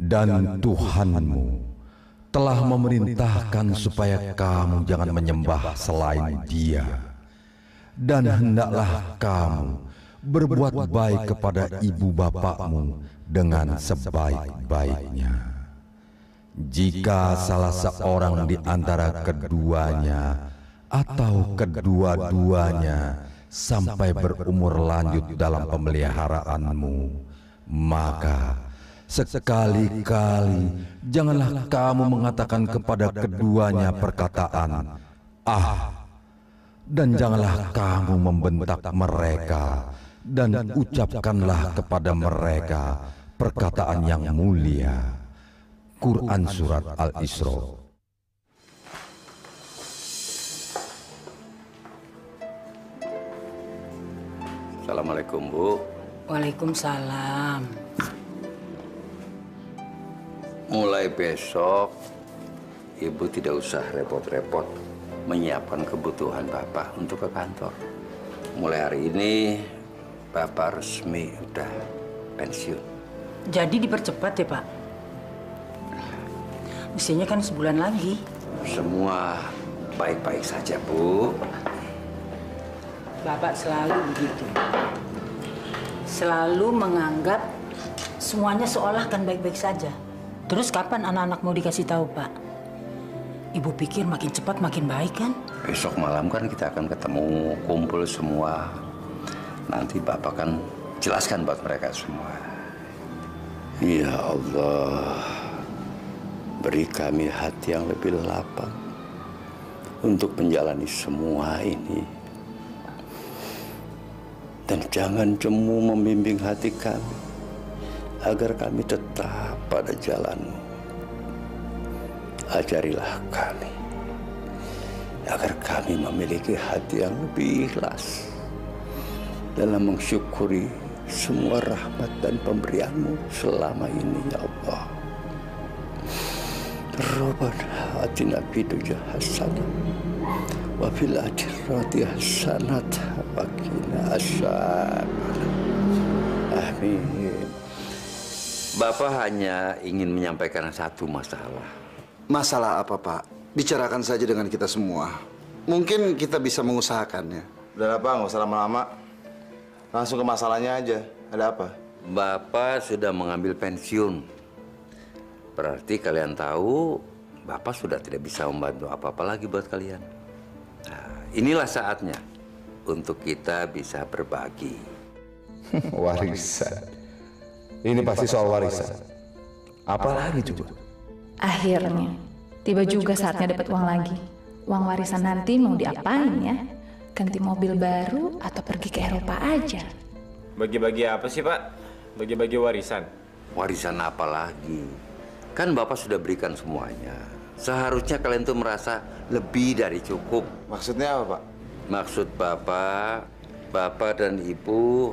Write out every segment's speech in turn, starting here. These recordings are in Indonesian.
Dan Tuhanmu telah memerintahkan supaya kamu jangan menyembah selain Dia. Dan hendaklah kamu berbuat baik kepada ibu bapakmu dengan sebaik-baiknya. Jika salah seorang di antara keduanya atau kedua-duanya sampai berumur lanjut dalam pemeliharaanmu, maka sekali-kali janganlah kamu mengatakan kepada keduanya perkataan "ah", dan janganlah kamu membentak mereka, dan ucapkanlah kepada mereka perkataan yang mulia. Quran Surat Al-Isra. Assalamualaikum, Bu. Waalaikumsalam. Mulai besok, Ibu tidak usah repot-repot menyiapkan kebutuhan Bapak untuk ke kantor. Mulai hari ini, Bapak resmi udah pensiun. Jadi dipercepat ya, Pak? Mestinya kan sebulan lagi. Semua baik-baik saja, Bu. Bapak selalu begitu. Selalu menganggap semuanya seolah kan baik-baik saja. Terus kapan anak-anak mau dikasih tahu, Pak? Ibu pikir makin cepat makin baik kan? Besok malam kan kita akan ketemu, kumpul semua. Nanti Bapak kan jelaskan buat mereka semua. Ya Allah, beri kami hati yang lebih lapang untuk menjalani semua ini. Dan jangan cemu membimbing hati kami agar kami tetap pada jalan-Mu. Ajarilah kami agar kami memiliki hati yang lebih ikhlas dalam mensyukuri semua rahmat dan pemberian-Mu selama ini, ya Allah. Rabbana atina fid dunya hasanah wa fil akhirati hasanah wa qina adzabannar. Amin. Bapak hanya ingin menyampaikan satu masalah. Masalah apa, Pak? Bicarakan saja dengan kita semua. Mungkin kita bisa mengusahakannya. Udah Pak, nggak usah lama-lama. Langsung ke masalahnya aja. Ada apa? Bapak sudah mengambil pensiun. Berarti kalian tahu Bapak sudah tidak bisa membantu apa-apa lagi buat kalian. Nah, inilah saatnya untuk kita bisa berbagi. Warisan. Ini pasti soal warisan. Apalagi coba? Akhirnya, tiba juga saatnya dapat uang lagi. Uang warisan nanti mau diapain ya? Ganti mobil baru atau pergi ke Eropa aja? Bagi-bagi apa sih, Pak? Bagi-bagi warisan. Warisan apa lagi? Kan Bapak sudah berikan semuanya. Seharusnya kalian tuh merasa lebih dari cukup. Maksudnya apa, Pak? Maksud Bapak dan Ibu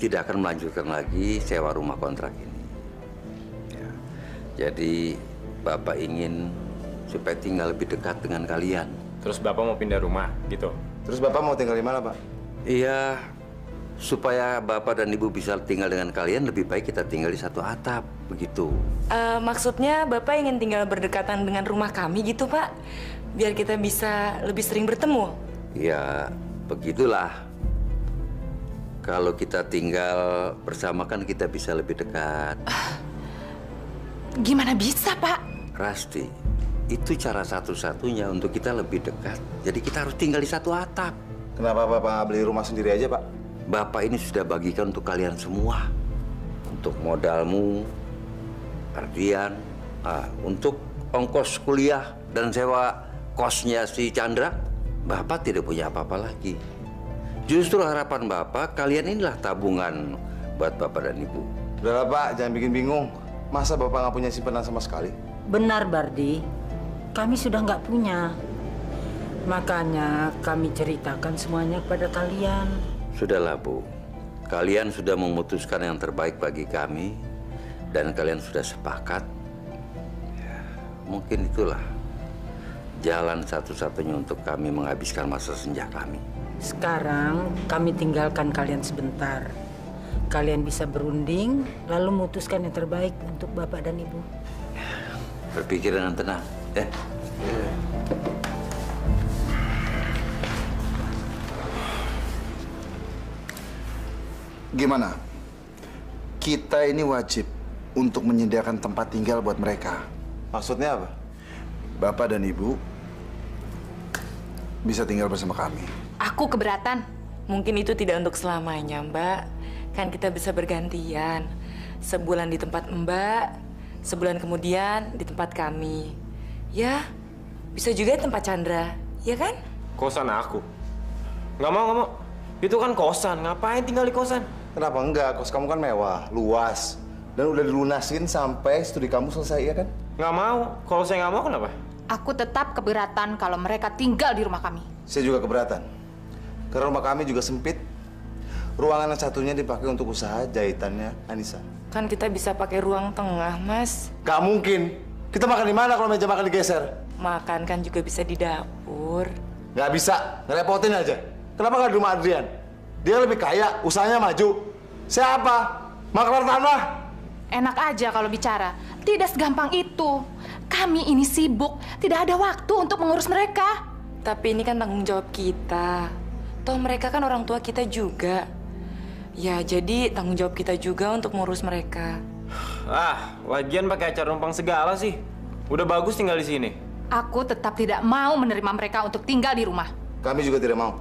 tidak akan melanjutkan lagi sewa rumah kontrak ini. Ya. Jadi Bapak ingin supaya tinggal lebih dekat dengan kalian. Terus Bapak mau pindah rumah, gitu? Terus Bapak mau tinggal di mana, Pak? Iya, supaya Bapak dan Ibu bisa tinggal dengan kalian, lebih baik kita tinggal di satu atap, begitu. Maksudnya Bapak ingin tinggal berdekatan dengan rumah kami gitu, Pak? Biar kita bisa lebih sering bertemu? Ya, begitulah. Kalau kita tinggal bersama kan kita bisa lebih dekat. Gimana bisa, Pak? Rasti, itu cara satu-satunya untuk kita lebih dekat. Jadi kita harus tinggal di satu atap. Kenapa Bapak nggak beli rumah sendiri aja, Pak? Bapak ini sudah bagikan untuk kalian semua. Untuk modalmu, Ardian, untuk ongkos kuliah dan sewa kosnya si Chandra, Bapak tidak punya apa-apa lagi. Justru harapan Bapak, kalian inilah tabungan buat Bapak dan Ibu. Udahlah, Pak, jangan bikin bingung. Masa Bapak nggak punya simpanan sama sekali? Benar, Bardi. Kami sudah nggak punya. Makanya kami ceritakan semuanya kepada kalian. Sudahlah, Bu. Kalian sudah memutuskan yang terbaik bagi kami. Dan kalian sudah sepakat. Ya, mungkin itulah jalan satu-satunya untuk kami menghabiskan masa senja kami. Sekarang kami tinggalkan kalian sebentar. kalian bisa berunding, lalu memutuskan yang terbaik untuk Bapak dan Ibu. Berpikir dengan tenang, ya. Gimana? Kita ini wajib untuk menyediakan tempat tinggal buat mereka. Maksudnya apa? Bapak dan Ibu bisa tinggal bersama kami. Aku keberatan. Mungkin itu tidak untuk selamanya, Mbak. Kan kita bisa bergantian. Sebulan di tempat Mbak, sebulan kemudian di tempat kami. Ya, bisa juga di tempat Chandra, ya kan? Kosan aku? Nggak mau, nggak mau. Itu kan kosan, ngapain tinggal di kosan? Kenapa enggak? Kos kamu kan mewah, luas. Dan udah dilunasin sampai studi kamu selesai, ya kan? Nggak mau. Kalau saya nggak mau, kenapa? Aku tetap keberatan kalau mereka tinggal di rumah kami. Saya juga keberatan. Karena rumah kami juga sempit. Ruangan yang satunya dipakai untuk usaha jahitannya Anissa. Kan kita bisa pakai ruang tengah, Mas. Gak mungkin. Kita makan di mana kalau meja makan digeser? Makan kan juga bisa di dapur. Gak bisa, ngerepotin aja. Kenapa gak di rumah Adrian? Dia lebih kaya, usahanya maju. Siapa? Maklar tanah. Enak aja kalau bicara. Tidak segampang itu. Kami ini sibuk, tidak ada waktu untuk mengurus mereka. Tapi ini kan tanggung jawab kita. Toh mereka kan orang tua kita juga. Ya, jadi tanggung jawab kita juga untuk mengurus mereka. Lagian pakai acara numpang segala sih. Udah bagus tinggal di sini. Aku tetap tidak mau menerima mereka untuk tinggal di rumah. Kami juga tidak mau.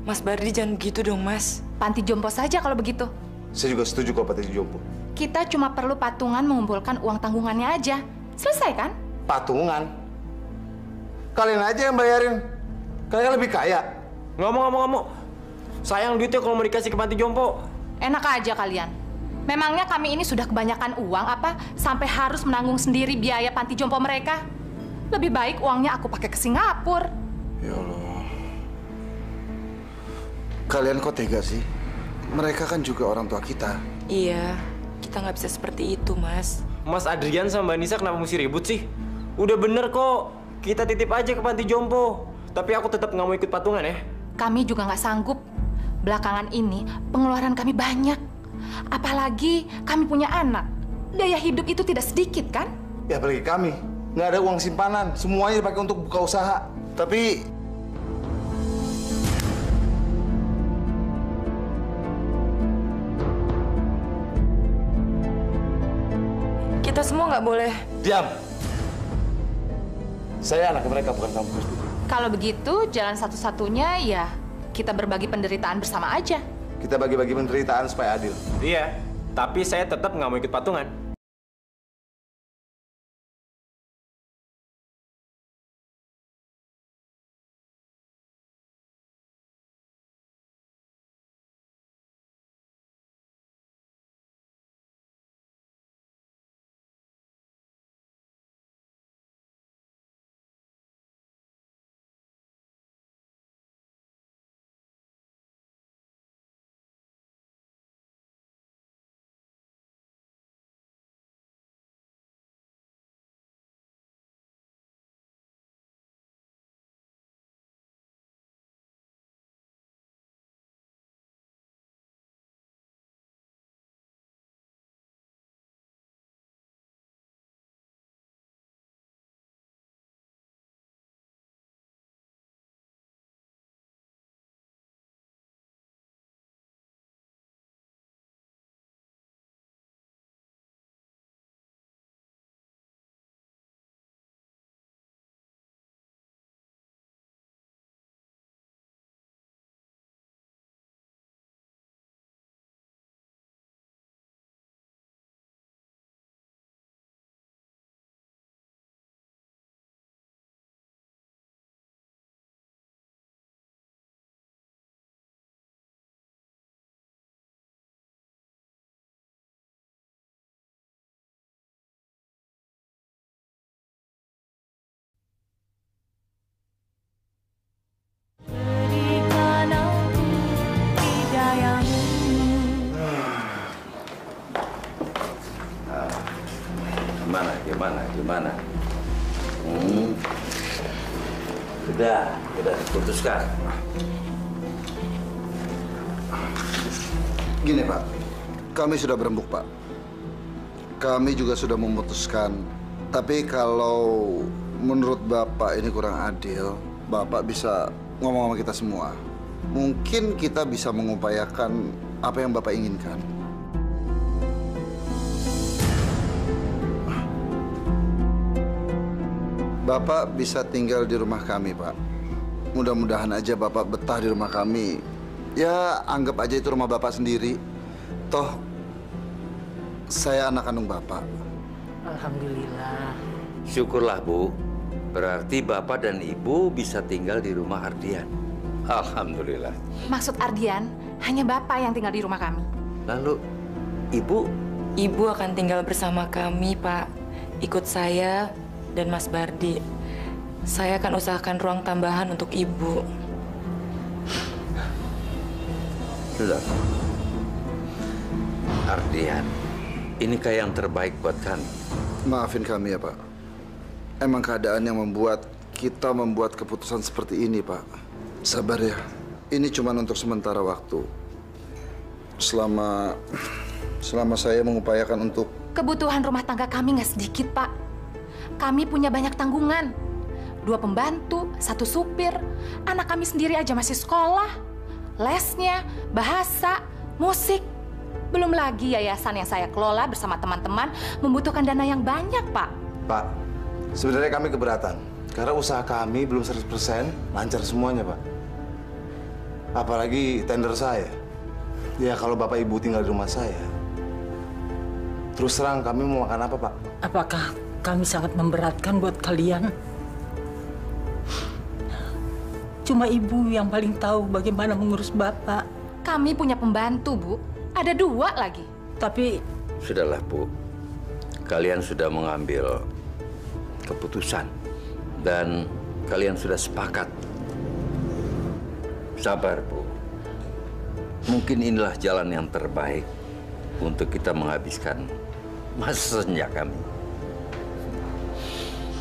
Mas Bardi jangan begitu dong, Mas. Panti jompo saja kalau begitu. Saya juga setuju kalau panti jompo. Kita cuma perlu patungan mengumpulkan uang tanggungannya aja. Selesai kan? Patungan? Kalian aja yang bayarin. Kalian lebih kaya. Nggak mau. Sayang duitnya kalau mau dikasih ke panti jompo. Enak aja kalian. Memangnya kami ini sudah kebanyakan uang apa sampai harus menanggung sendiri biaya panti jompo mereka? Lebih baik uangnya aku pakai ke Singapura. Ya Allah. Kalian kok tega sih? Mereka kan juga orang tua kita. Iya, kita nggak bisa seperti itu, Mas. Mas Adrian sama Mbak Nisa kenapa mesti ribut sih? Udah bener kok. Kita titip aja ke panti jompo. Tapi aku tetap nggak mau ikut patungan ya. Kami juga nggak sanggup. Belakangan ini pengeluaran kami banyak. Apalagi kami punya anak. Daya hidup itu tidak sedikit kan? Ya apalagi kami. Nggak ada uang simpanan. Semuanya dipakai untuk buka usaha. Tapi Kita semua nggak boleh. diam. Saya anak mereka, bukan kamu. Kalau begitu, jalan satu-satunya ya kita berbagi penderitaan bersama aja. Kita bagi-bagi penderitaan supaya adil. Iya, tapi saya tetap nggak mau ikut patungan. Gimana? Sudah diputuskan. Gini Pak, Kami sudah berembuk, Pak. Kami juga sudah memutuskan. Tapi kalau menurut Bapak ini kurang adil, Bapak bisa ngomong sama kita semua. Mungkin kita bisa mengupayakan apa yang Bapak inginkan. Bapak bisa tinggal di rumah kami, Pak. Mudah-mudahan aja Bapak betah di rumah kami. Ya, anggap aja itu rumah Bapak sendiri. Toh, saya anak kandung Bapak. Alhamdulillah. Syukurlah, Bu. Berarti Bapak dan Ibu bisa tinggal di rumah Ardian. Alhamdulillah. Maksud Ardian, hanya Bapak yang tinggal di rumah kami. Lalu, Ibu? Ibu akan tinggal bersama kami, Pak. Ikut saya dan Mas Bardi. Saya akan usahakan ruang tambahan untuk Ibu. Sudah. Ardian, inikah yang terbaik buat kami? Maafin kami ya, Pak. Emang keadaan yang membuat kita membuat keputusan seperti ini, Pak. Sabar ya. Ini cuma untuk sementara waktu. Selama saya mengupayakan untuk... Kebutuhan rumah tangga kami nggak sedikit, Pak. Kami punya banyak tanggungan. 2 pembantu, 1 supir. Anak kami sendiri aja masih sekolah. Lesnya, bahasa, musik. Belum lagi yayasan yang saya kelola bersama teman-teman membutuhkan dana yang banyak, Pak. Pak, sebenarnya kami keberatan. Karena usaha kami belum 100% lancar semuanya, Pak. Apalagi tender saya. Ya, kalau Bapak Ibu tinggal di rumah saya. Terus terang, kami mau makan apa, Pak? Apakah kami sangat memberatkan buat kalian? Cuma ibu yang paling tahu bagaimana mengurus Bapak. Kami punya pembantu, Bu. Ada 2 lagi. Tapi... Sudahlah, Bu. Kalian sudah mengambil keputusan. Dan kalian sudah sepakat. Sabar, Bu. Mungkin inilah jalan yang terbaik untuk kita menghabiskan masa senja kami.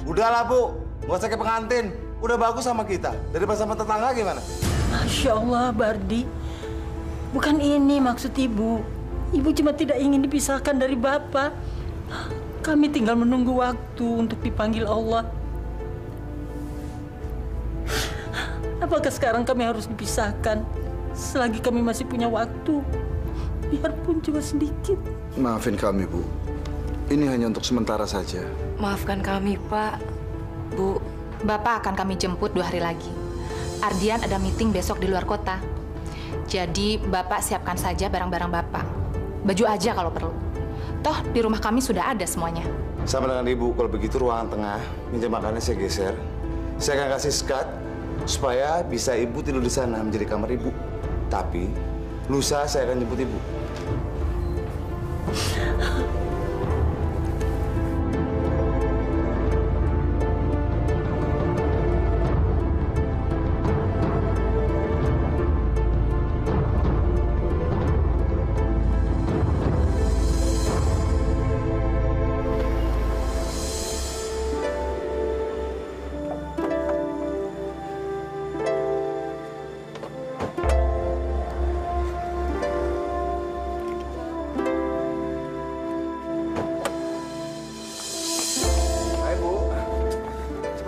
Udahlah, Bu. Nggak usah ke pengantin. Udah bagus sama kita. Daripada sama tetangga gimana? Masya Allah, Bardi. Bukan ini maksud Ibu. Ibu cuma tidak ingin dipisahkan dari Bapak. Kami tinggal menunggu waktu untuk dipanggil Allah. Apakah sekarang kami harus dipisahkan? Selagi kami masih punya waktu. Biarpun cuma sedikit. Maafin kami, Bu. Ini hanya untuk sementara saja. Maafkan kami, Pak. Bu. Bapak akan kami jemput 2 hari lagi. Ardian ada meeting besok di luar kota. Jadi Bapak siapkan saja barang-barang Bapak. Baju aja kalau perlu. Toh di rumah kami sudah ada semuanya. Sama dengan Ibu, kalau begitu ruangan tengah, meja makannya saya geser. Saya akan kasih skat supaya bisa Ibu tidur di sana menjadi kamar Ibu. Tapi lusa saya akan jemput Ibu.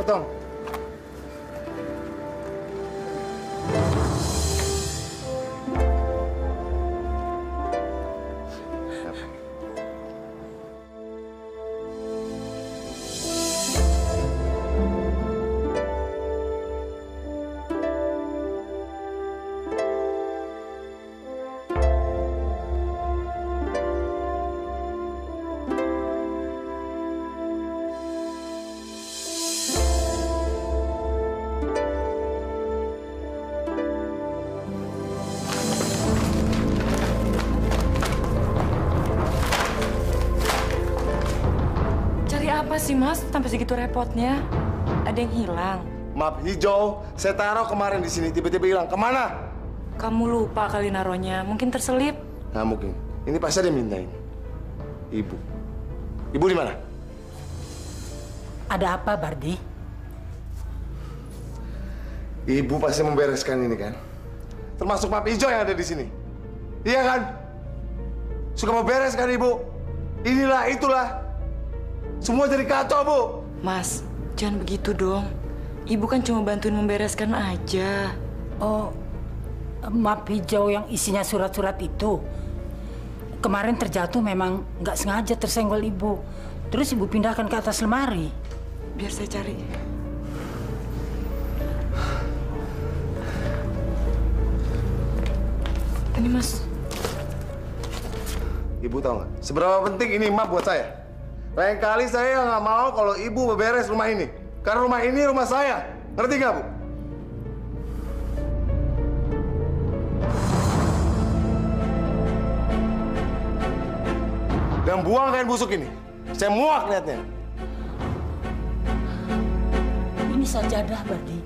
Tong. Apa sih, Mas? Sampai segitu repotnya. Ada yang hilang. Map hijau, saya taruh kemarin di sini, tiba-tiba hilang. Kemana? Kamu lupa kali naruhnya. Mungkin terselip. Nggak mungkin. Ini pasti ada yang mintain. Ibu. Ibu di mana? Ada apa, Bardi? Ibu pasti membereskan ini kan? Termasuk map hijau yang ada di sini. Iya kan? Suka mau beres kan Ibu? Inilah, itulah. Semua jadi kacau, Bu. Mas, jangan begitu dong. Ibu kan cuma bantuin membereskan aja. Oh, map hijau yang isinya surat-surat itu. Kemarin terjatuh memang nggak sengaja tersenggol ibu. Terus ibu pindahkan ke atas lemari. Biar saya cari. Ini Mas. Ibu tahu nggak? Seberapa penting ini map buat saya? Lain kali saya nggak mau kalau Ibu beberes rumah ini. Karena rumah ini rumah saya. Ngerti nggak, Bu? Dan buang kain busuk ini. Saya muak lihatnya. Ini sajadah, Bardi.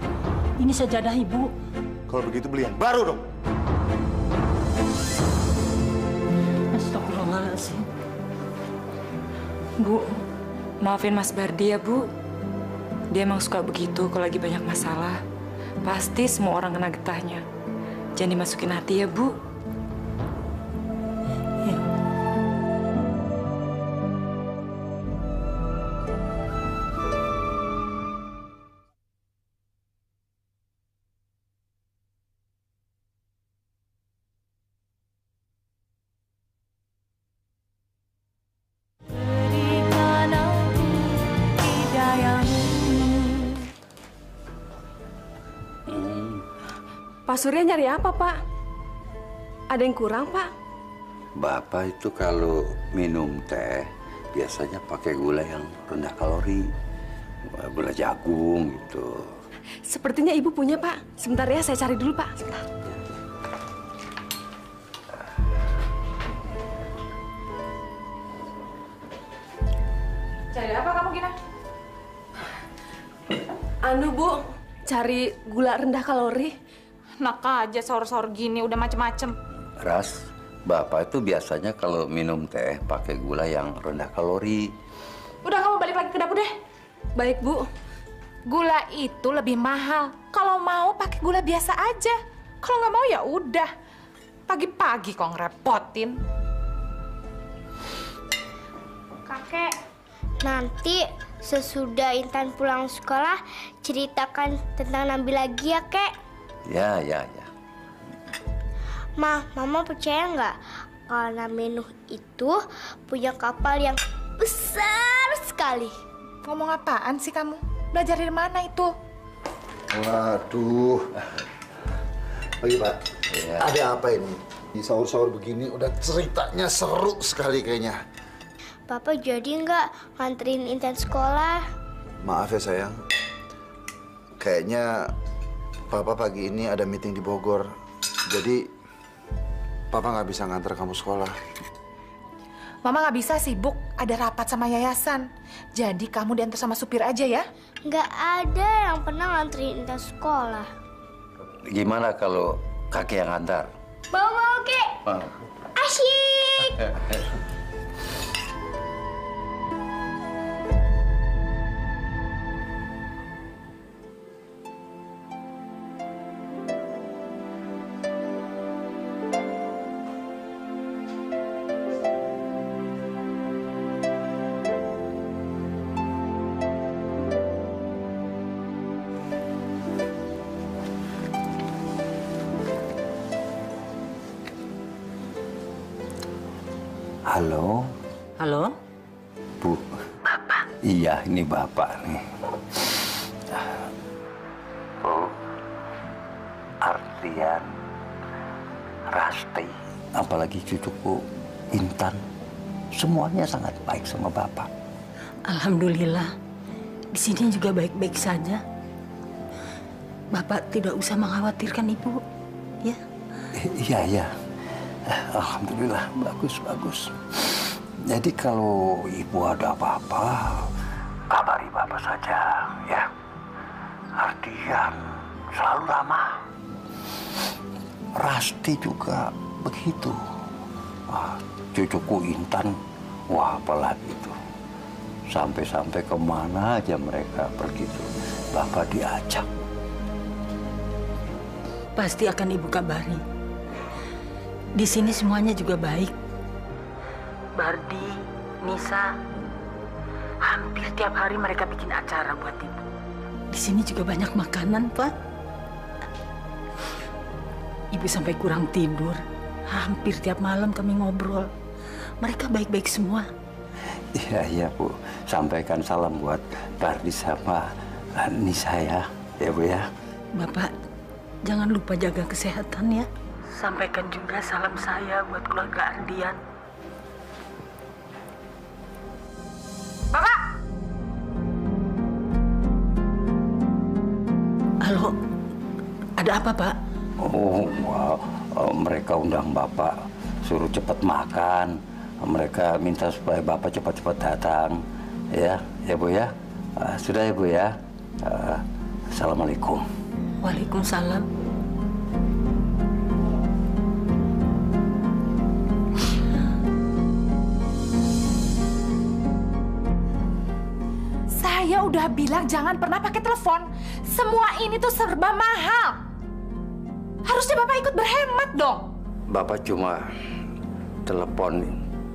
Ini sajadah ibu. Kalau begitu beli yang baru dong. Astagfirullahaladzim. Bu, maafin Mas Bardi ya, Bu. Dia emang suka begitu kalau lagi banyak masalah. Pasti semua orang kena getahnya. Jangan dimasukin hati ya, Bu. Ya. Pak Surya nyari apa, Pak? Ada yang kurang, Pak? Bapak itu kalau minum teh biasanya pakai gula yang rendah kalori. Gula jagung gitu. Sepertinya Ibu punya, Pak. Sebentar ya, saya cari dulu, Pak. Sebentar. Cari apa kamu, Gina? Anu, Bu, cari gula rendah kalori. Enak aja sahur-sahur gini, udah macem-macem. Ras, Bapak itu biasanya kalau minum teh pakai gula yang rendah kalori. Udah, kamu balik lagi ke dapur deh. Baik, Bu. Gula itu lebih mahal. Kalau mau pakai gula biasa aja. Kalau nggak mau ya udah. Pagi-pagi kok ngerepotin. Kakek, nanti sesudah Intan pulang sekolah, ceritakan tentang Nabi lagi ya, Kek. Ya. Mama percaya nggak kalau Nabi Nuh itu punya kapal yang besar sekali? Ngomong apaan sih kamu? Belajar dari mana itu? Waduh. Pagi, Pak. Ya. Ada apa ini? Di sahur-sahur begini udah ceritanya seru sekali kayaknya. Papa jadi nggak nganterin Intan sekolah? Maaf ya, sayang. Kayaknya Papa pagi ini ada meeting di Bogor. Jadi, Papa nggak bisa ngantar kamu sekolah. Mama nggak bisa, sibuk. Ada rapat sama yayasan. Jadi kamu diantar sama supir aja ya. Nggak ada yang pernah nganterin Intan sekolah. Gimana kalau kakek yang antar? Mau, Kek. Asyik. Halo? Halo? Bu. Bapak? Iya, ini Bapak nih. Bu, Ardian, Rasti, apalagi cucuku Intan, semuanya sangat baik sama Bapak. Alhamdulillah. Di sini juga baik-baik saja. Bapak tidak usah mengkhawatirkan ibu, ya? Iya. Alhamdulillah, bagus. Jadi kalau ibu ada apa-apa, kabari Bapak saja, ya. Ardian selalu ramah. Rasti juga begitu. Cucuku Intan, apalagi itu. Sampai-sampai kemana aja mereka pergi tuh, Bapak diajak. Pasti akan ibu kabari. Di sini semuanya juga baik. Bardi, Nisa. Hampir tiap hari mereka bikin acara buat ibu. Di sini juga banyak makanan, Pak. Ibu sampai kurang tidur. Hampir tiap malam kami ngobrol. Mereka baik-baik semua. Iya, Bu. Sampaikan salam buat Bardi sama Nisa ya, Bu ya. Bapak, jangan lupa jaga kesehatan ya. Sampaikan juga salam saya buat keluarga Ardian. Bapak! Halo, ada apa, Pak? Mereka undang Bapak, suruh cepat makan. Mereka minta supaya Bapak cepat-cepat datang. Ya Bu ya. Sudah ya Bu ya. Assalamualaikum. Waalaikumsalam. Saya udah bilang jangan pernah pakai telepon. Semua ini tuh serba mahal. Harusnya Bapak ikut berhemat dong. Bapak cuma telepon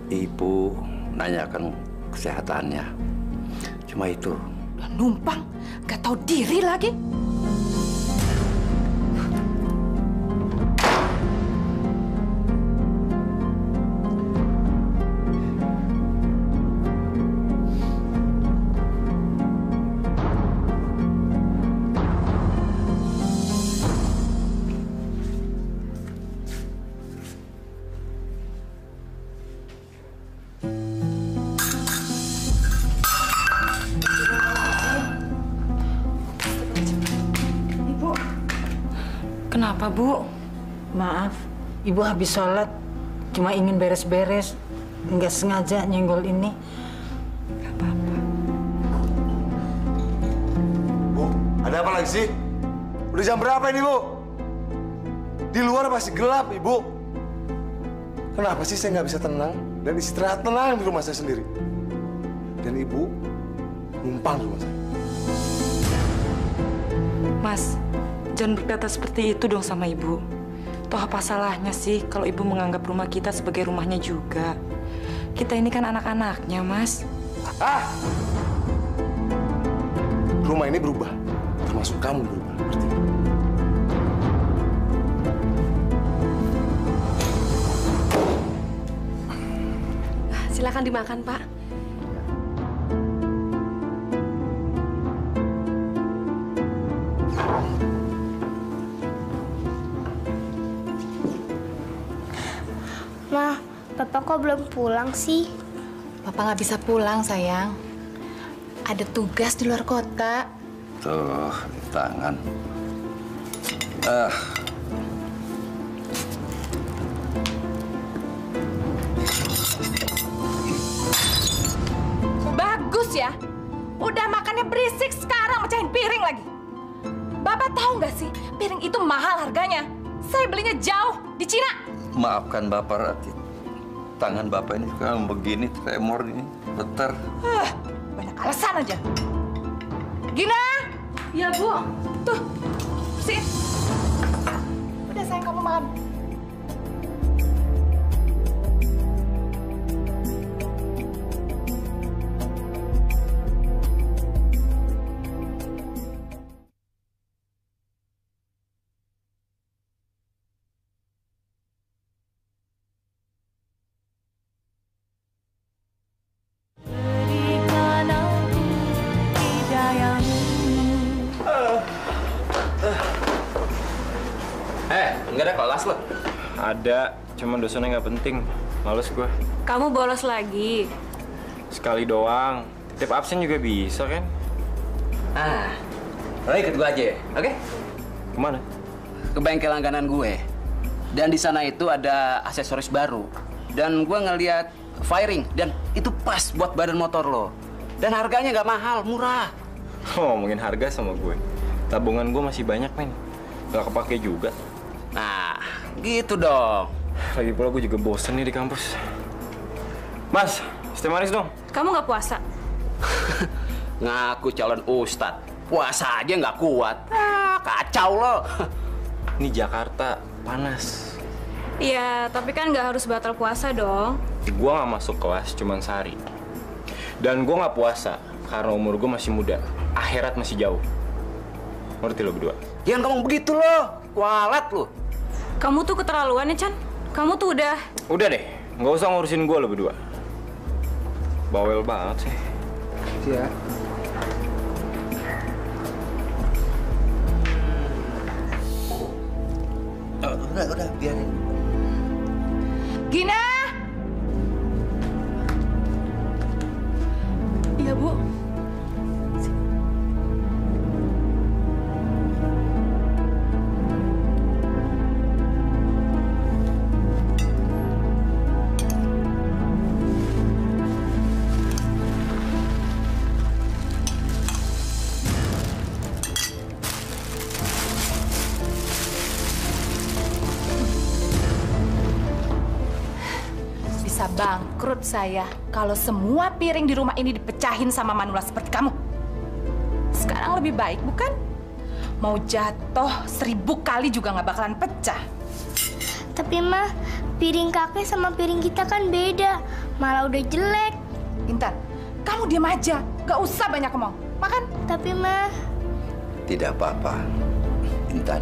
Ibu, nanyakan kesehatannya. Cuma itu. Udah numpang, gak tahu diri lagi. Kenapa, Bu? Maaf, Ibu habis sholat. Cuma ingin beres-beres. Nggak sengaja nyenggol ini. Gak apa-apa. Bu, ada apa lagi sih? Udah jam berapa ini, Bu? Di luar masih gelap, Ibu. Kenapa sih saya nggak bisa tenang dan istirahat tenang di rumah saya sendiri? Dan Ibu numpang di rumah saya. Mas, jangan berkata seperti itu dong sama Ibu. Toh apa salahnya sih kalau Ibu menganggap rumah kita sebagai rumahnya juga? Kita ini kan anak-anaknya, Mas. Ah! Rumah ini berubah. Termasuk kamu berubah. Ngerti? Silakan dimakan, Pak. Ma, Papa kok belum pulang sih? Papa nggak bisa pulang, sayang. Ada tugas di luar kota. Tuh, di tangan. Bagus ya. Udah makannya berisik, sekarang mecahin piring lagi. Bapak tahu nggak sih, piring itu mahal harganya. Saya belinya jauh, di Cina. Maafkan Bapak, Rati. Tangan Bapak ini sekarang begini, tremor ini, getar. Banyak alasan aja. Gina! Ya, Bu. Tuh, bersihin. Udah, sayang, kamu makan. Nggak ada kelas lo? Ada, cuma dosennya nggak penting. Males gue. Kamu bolos lagi. Sekali doang. Titip absen juga bisa kan? Lo ikut gue aja ya, oke? Kemana? Ke bengkel langganan gue. Dan di sana itu ada aksesoris baru. Dan gue ngeliat firing, dan itu pas buat badan motor lo. Dan harganya nggak mahal, murah. Oh, ngomongin harga sama gue. Tabungan gue masih banyak, men. Gak kepake juga. Nah, gitu dong. Lagi pula gue juga bosen nih di kampus. Mas, es teh manis dong. Kamu nggak puasa? Ngaku calon ustadz. Puasa aja nggak kuat. Kacau lo. Ini Jakarta, panas. Iya, tapi kan nggak harus batal puasa dong. gue nggak masuk kelas cuma sehari. Dan gue nggak puasa karena umur gue masih muda. Akhirat masih jauh. Ngerti lo berdua? Jangan ngomong begitu lo, kualat lo. Kamu tuh keterlaluan ya, Chan. Kamu tuh udah... Udah deh, nggak usah ngurusin gue lo berdua. Bawel banget sih. Iya. Udah, biarin. Gina! Iya, Bu. Bisa bangkrut saya kalau semua piring di rumah ini dipecahin sama manula seperti kamu. Sekarang lebih baik, bukan? Mau jatuh 1000 kali juga nggak bakalan pecah. Tapi mah, piring kakek sama piring kita kan beda. Malah udah jelek. Intan, kamu diam aja. Gak usah banyak ngomong. Makan. Tapi mah... Tidak apa-apa, Intan.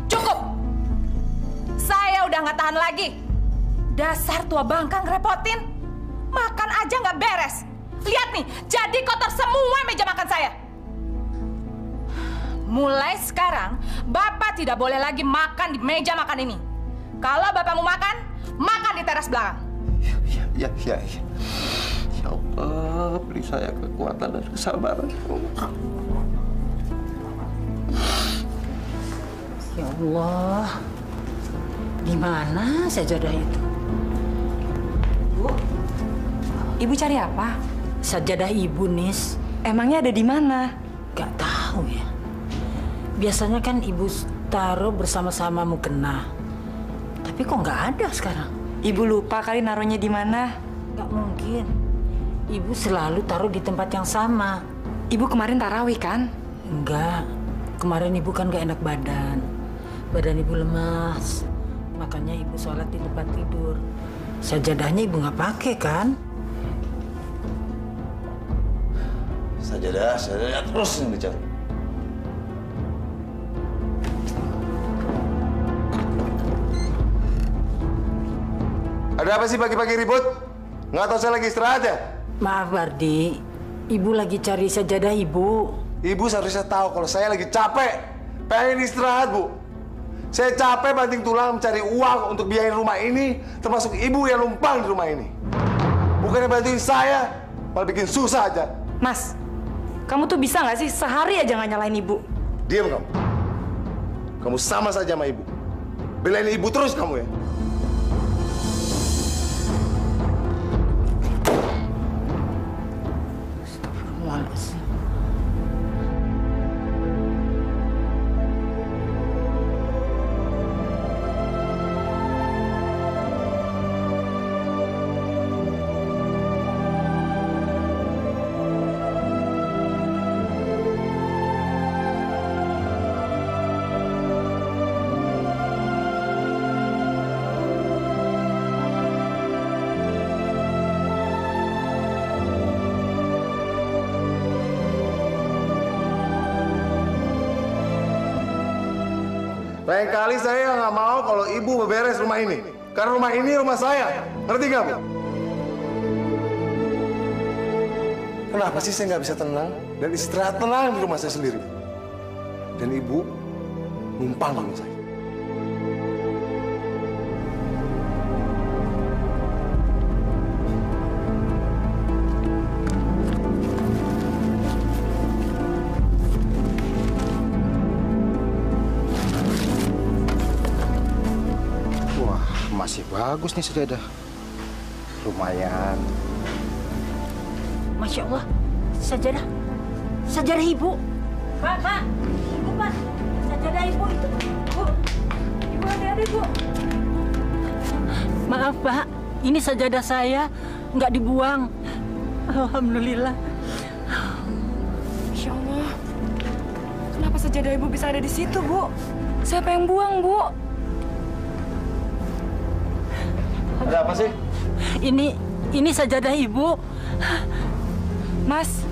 Cukup! Saya udah nggak tahan lagi. Dasar tua bangka ngerepotin. Makan aja nggak beres. Lihat nih, jadi kotor semua meja makan saya. Mulai sekarang, Bapak tidak boleh lagi makan di meja makan ini. Kalau Bapak mau makan, makan di teras belakang. Ya. Ya Allah, beri saya kekuatan dan kesabaran. Ya Allah, gimana sajadah itu? Bu, Ibu cari apa? Sajadah Ibu, Nis. Emangnya ada di mana? Gak tahu ya. Biasanya kan Ibu taruh bersama-sama mukena. Tapi kok nggak ada sekarang? Ibu lupa kali naruhnya di mana? Gak mungkin. Ibu selalu taruh di tempat yang sama. Ibu kemarin tarawih kan? Enggak. Kemarin Ibu kan gak enak badan. Badan Ibu lemas. Makanya Ibu sholat di tempat tidur. Sajadahnya Ibu nggak pakai kan? Sajadah terus yang dicari. Ada apa sih pagi-pagi ribut? Nggak tahu saya lagi istirahat ya? Maaf Bardi, Ibu lagi cari sajadah Ibu. Ibu seharusnya tahu kalau saya lagi capek, pengen istirahat, Bu. Saya capek banting tulang mencari uang untuk biayain rumah ini, termasuk ibu yang numpang di rumah ini. Bukannya bantuin saya, malah bikin susah aja. Mas, kamu tuh bisa nggak sih sehari aja nggak nyalain ibu? Diam kamu. Kamu sama saja sama ibu. Belain ibu terus kamu ya. Astagfirullahaladzim. Lain kali saya nggak mau kalau ibu beberes rumah ini. Karena rumah ini rumah saya. Ngerti nggak, Bu? Kenapa sih saya nggak bisa tenang dan istirahat tenang di rumah saya sendiri? Dan ibu numpang di rumah saya. Masih bagus nih sajadah. Lumayan. Masya Allah, sajadah. Sajadah Ibu. Pak. Ibu, Pak. Sajadah Ibu itu. Bu. Ibu. Hati-hati, Bu. Maaf, Pak. Ini sajadah saya nggak dibuang. Alhamdulillah. Masya Allah. Kenapa sajadah Ibu bisa ada di situ, Bu? Siapa yang buang, Bu? Ada apa sih? Ini sajadah Ibu. Mas,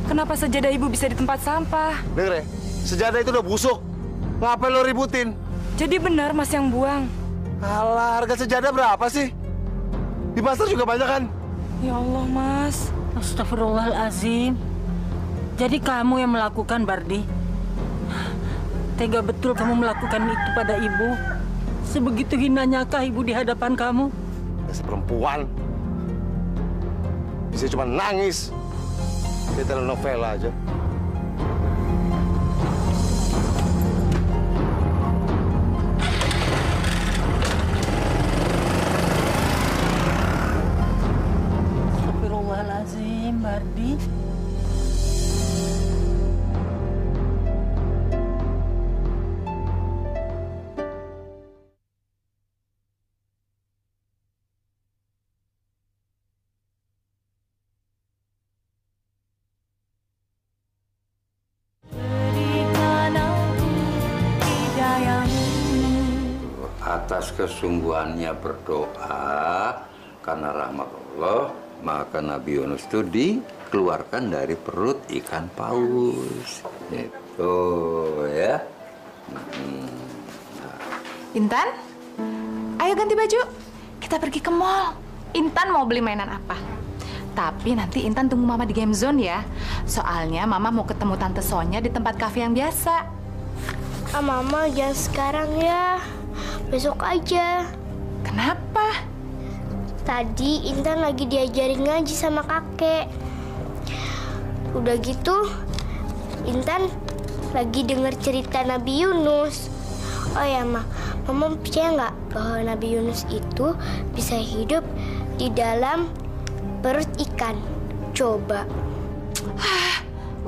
kenapa sajadah Ibu bisa di tempat sampah? Dengar ya, sejadah itu udah busuk. Ngapain lo ributin? Jadi benar Mas yang buang? Alah, harga sejadah berapa sih? Di pasar juga banyak kan? Ya Allah, Mas. Astagfirullahalazim. Jadi kamu yang melakukan, Bardi? Tega betul kamu melakukan itu pada ibu? Sebegitu hinanyakah ibu di hadapan kamu? Dasar perempuan. Bisa cuma nangis. Kayak telenovela aja. Astagfirullahalazim, Bardi. Atas kesungguhannya berdoa karena rahmat Allah, maka Nabi Yunus itu dikeluarkan dari perut ikan paus. Itu ya. Intan, ayo ganti baju. Kita pergi ke mall. Intan mau beli mainan apa? Tapi nanti Intan tunggu Mama di Game Zone ya. Soalnya Mama mau ketemu Tante Sonya di tempat kafe yang biasa. Mama jangan sekarang ya. Besok aja. Kenapa? Tadi Intan lagi diajarin ngaji sama kakek. Udah gitu, Intan lagi denger cerita Nabi Yunus. Oh ya, Mama percaya nggak bahwa Nabi Yunus itu bisa hidup di dalam perut ikan? Coba.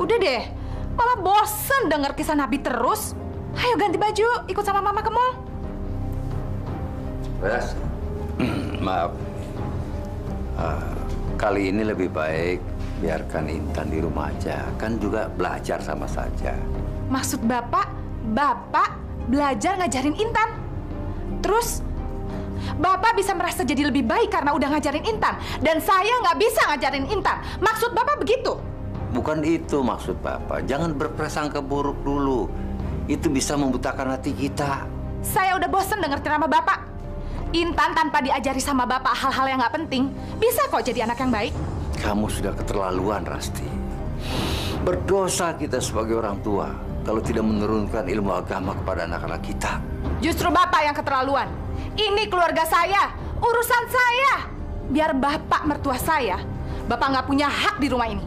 Udah deh, Mama bosen denger kisah Nabi terus. Ayo ganti baju, ikut sama Mama ke mall. Beres. Maaf. Kali ini lebih baik biarkan Intan di rumah aja. Kan juga belajar sama saja. Maksud Bapak belajar ngajarin Intan? Terus Bapak bisa merasa jadi lebih baik karena udah ngajarin Intan. Dan saya nggak bisa ngajarin Intan. Maksud Bapak begitu? Bukan itu maksud Bapak. Jangan berprasangka buruk dulu. Itu bisa membutakan hati kita. Saya udah bosen denger ceramah Bapak. Intan tanpa diajari sama Bapak hal-hal yang nggak penting, bisa kok jadi anak yang baik. Kamu sudah keterlaluan, Rasti. Berdosa kita sebagai orang tua kalau tidak menurunkan ilmu agama kepada anak-anak kita. Justru Bapak yang keterlaluan. Ini keluarga saya, urusan saya. Biar Bapak mertua saya, Bapak nggak punya hak di rumah ini.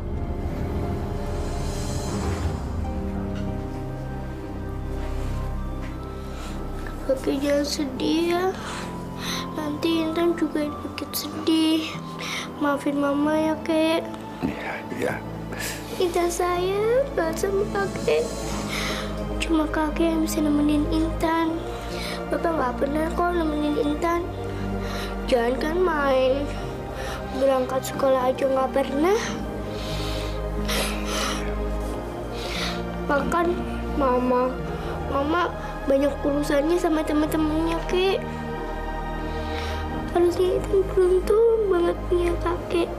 Kakek jangan sedih ya. Nanti Intan juga ikut sedih. Maafin Mama ya, Kek. Iya. Intan sayang banget sama kakek. Cuma kakek yang bisa nemenin Intan. Bapak nggak pernah kok nemenin Intan. Jangan kan main. Berangkat sekolah aja nggak pernah. Bahkan Mama banyak urusannya sama teman-temannya, Kek. Harusnya Intan beruntung banget punya kakek.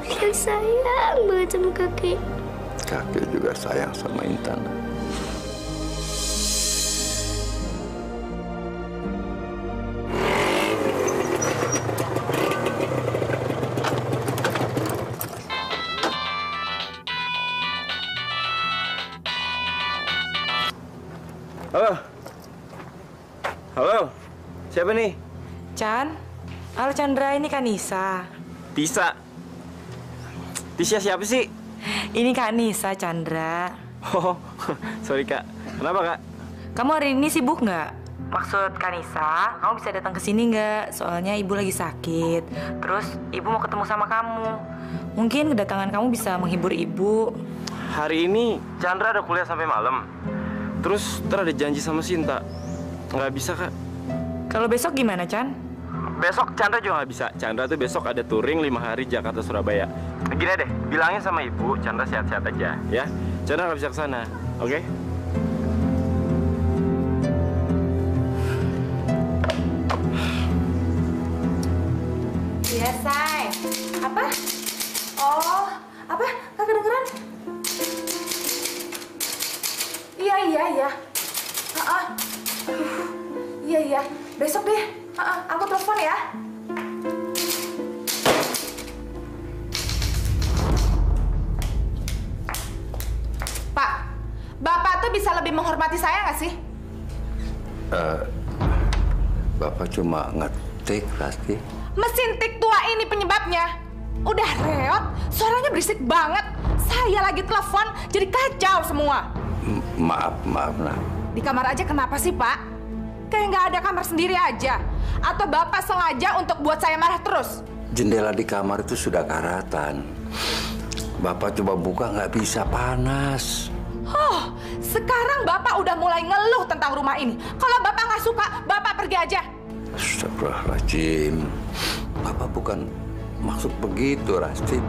Saya sayang banget sama kakek. Kakek juga sayang sama Intan. Halo, siapa nih? Chan, halo Chandra, ini Kak Nisa. Tisa. Tisha siapa sih? Ini Kak Nisa, Chandra. Oh, sorry Kak. Kenapa Kak? Kamu hari ini sibuk nggak? Maksud Kak Nisa, kamu bisa datang ke sini nggak? Soalnya ibu lagi sakit. Terus ibu mau ketemu sama kamu. Mungkin kedatangan kamu bisa menghibur ibu. Hari ini Chandra ada kuliah sampai malam. Terus ada janji sama Sinta. Nggak bisa, Kak. Kalau besok gimana, Chan? Besok Chandra juga nggak bisa. Chandra tuh besok ada touring 5 hari Jakarta Surabaya. Gini deh, bilangin sama ibu Chandra sehat-sehat aja ya. Chandra nggak bisa ke sana, oke? Iya, Say. Apa? Oh, apa? Kagak kedengeran? Iya. Iya. Besok deh. Aku telepon ya. Pak, Bapak tuh bisa lebih menghormati saya nggak sih? Bapak cuma ngetik, Rasti. Mesin tik tua ini penyebabnya. Udah reot, suaranya berisik banget. Saya lagi telepon, jadi kacau semua. Maaf, nah. Di kamar aja kenapa sih, Pak? Kayak nggak ada kamar sendiri aja. Atau Bapak sengaja untuk buat saya marah terus? Jendela di kamar itu sudah karatan. Bapak coba buka nggak bisa, panas. Oh, sekarang Bapak udah mulai ngeluh tentang rumah ini. Kalau Bapak nggak suka, Bapak pergi aja. Astagfirullahaladzim. Bapak bukan maksud begitu, Rasti.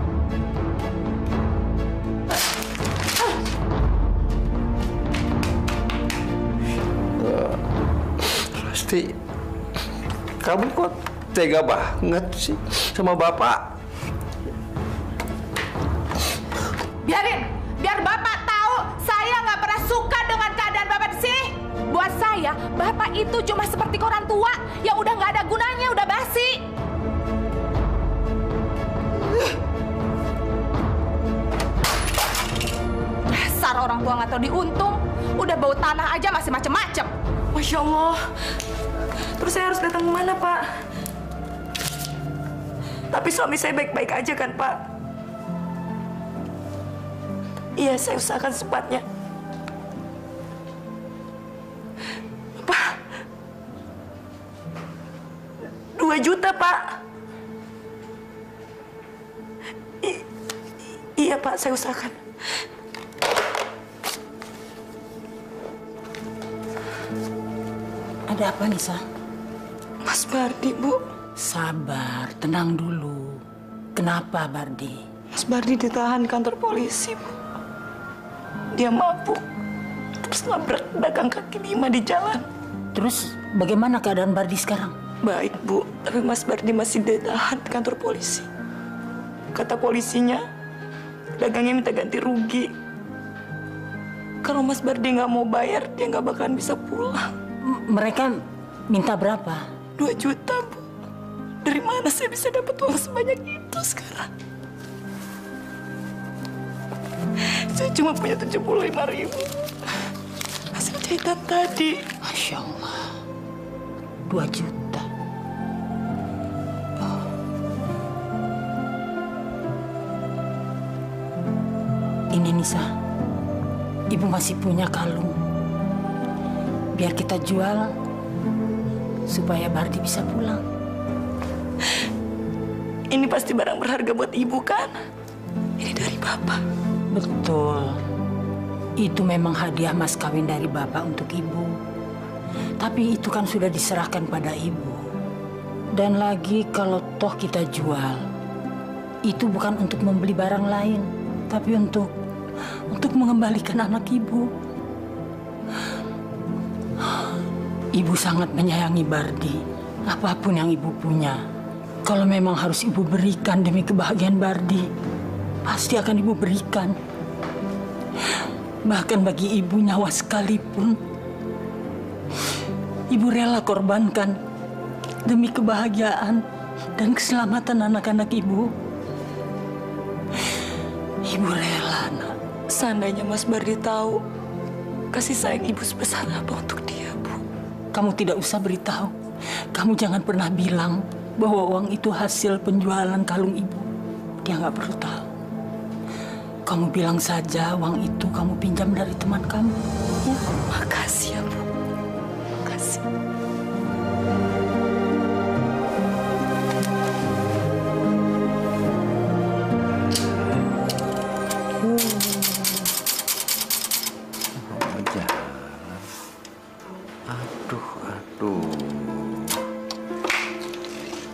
Rasti, kamu kok tega banget sih sama Bapak? Biar Bapak tahu saya nggak pernah suka dengan keadaan Bapak di sini. Buat saya, Bapak itu cuma seperti orang tua yang udah nggak ada gunanya, udah basi. Dasar orang tua nggak tahu diuntung, udah bau tanah aja masih macem-macem. Masya Allah. Terus saya harus datang kemana, Pak? Tapi suami saya baik-baik aja kan, Pak? Iya, saya usahakan secepatnya. Pak, 2 juta, Pak. Iya, Pak, saya usahakan. Ada apa, Nisa? Mas Bardi, Bu. Sabar, tenang dulu. Kenapa, Bardi? Mas Bardi ditahan kantor polisi, Bu. Dia mabuk, terus nabrak pedagang kaki 5 di jalan. Terus bagaimana keadaan Bardi sekarang? Baik, Bu. Tapi Mas Bardi masih ditahan di kantor polisi. Kata polisinya, pedagangnya minta ganti rugi. Kalau Mas Bardi nggak mau bayar, dia nggak bakalan bisa pulang. Mereka minta berapa? 2 juta, Bu. Dari mana saya bisa dapat uang sebanyak itu sekarang? Saya cuma punya 75.000 hasil jahitan tadi. Masya Allah, 2 juta. Oh. Ini Nisa, Ibu masih punya kalung. Biar kita jual supaya Bardi bisa pulang. Ini pasti barang berharga buat Ibu kan? Ini dari Bapak. Betul. Itu memang hadiah mas kawin dari Bapak untuk Ibu. Tapi itu kan sudah diserahkan pada Ibu. Dan lagi kalau toh kita jual, itu bukan untuk membeli barang lain, tapi untuk mengembalikan anak Ibu. Ibu sangat menyayangi Bardi. Apapun yang Ibu punya, kalau memang harus Ibu berikan demi kebahagiaan Bardi, pasti akan Ibu berikan. Bahkan bagi Ibu nyawa sekalipun, Ibu rela korbankan demi kebahagiaan dan keselamatan anak-anak Ibu. Ibu rela, nak. Seandainya Mas Bardi tahu kasih sayang Ibu sebesar apa untuk dia, Bu. Kamu tidak usah beritahu. Kamu jangan pernah bilang bahwa uang itu hasil penjualan kalung Ibu. Dia nggak perlu tahu. Kamu bilang saja uang itu kamu pinjam dari teman kamu. Ya? Makasih ya, Bu. Makasih.